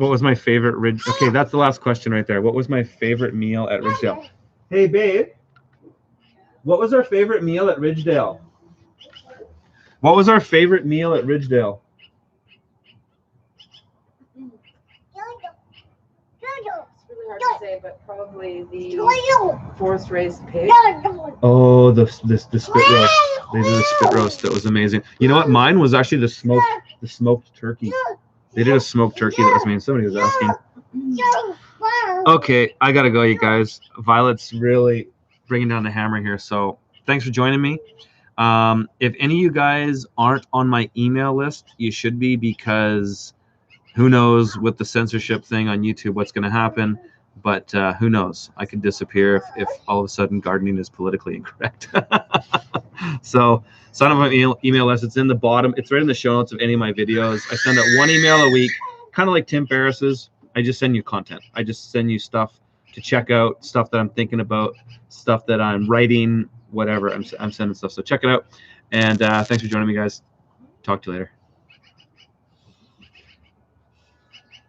was my favorite Ridge? Okay, that's the last question right there. What was my favorite meal at Ridgedale? Hey, babe. What was our favorite meal at Ridgedale? What was our favorite meal at Ridgedale? It's really hard to say, but probably the forest raised pig. Oh, the spit roast. They did a spit roast. That was amazing. You know what? Mine was actually the smoked turkey. They did a smoked turkey. That was amazing. Somebody was asking. Okay, I gotta go, you guys. Violet's really bringing down the hammer here. So thanks for joining me. If any of you guys aren't on my email list, you should be, because who knows with the censorship thing on YouTube what's going to happen. But who knows? I could disappear if all of a sudden gardening is politically incorrect. So sign up on my email list. It's in the bottom. It's right in the show notes of any of my videos. I send out 1 email a week, kind of like Tim Ferriss's. I just send you content. I just send you stuff to check out, stuff that I'm thinking about, stuff that I'm writing, whatever. I'm sending stuff. So check it out. And thanks for joining me, guys. Talk to you later.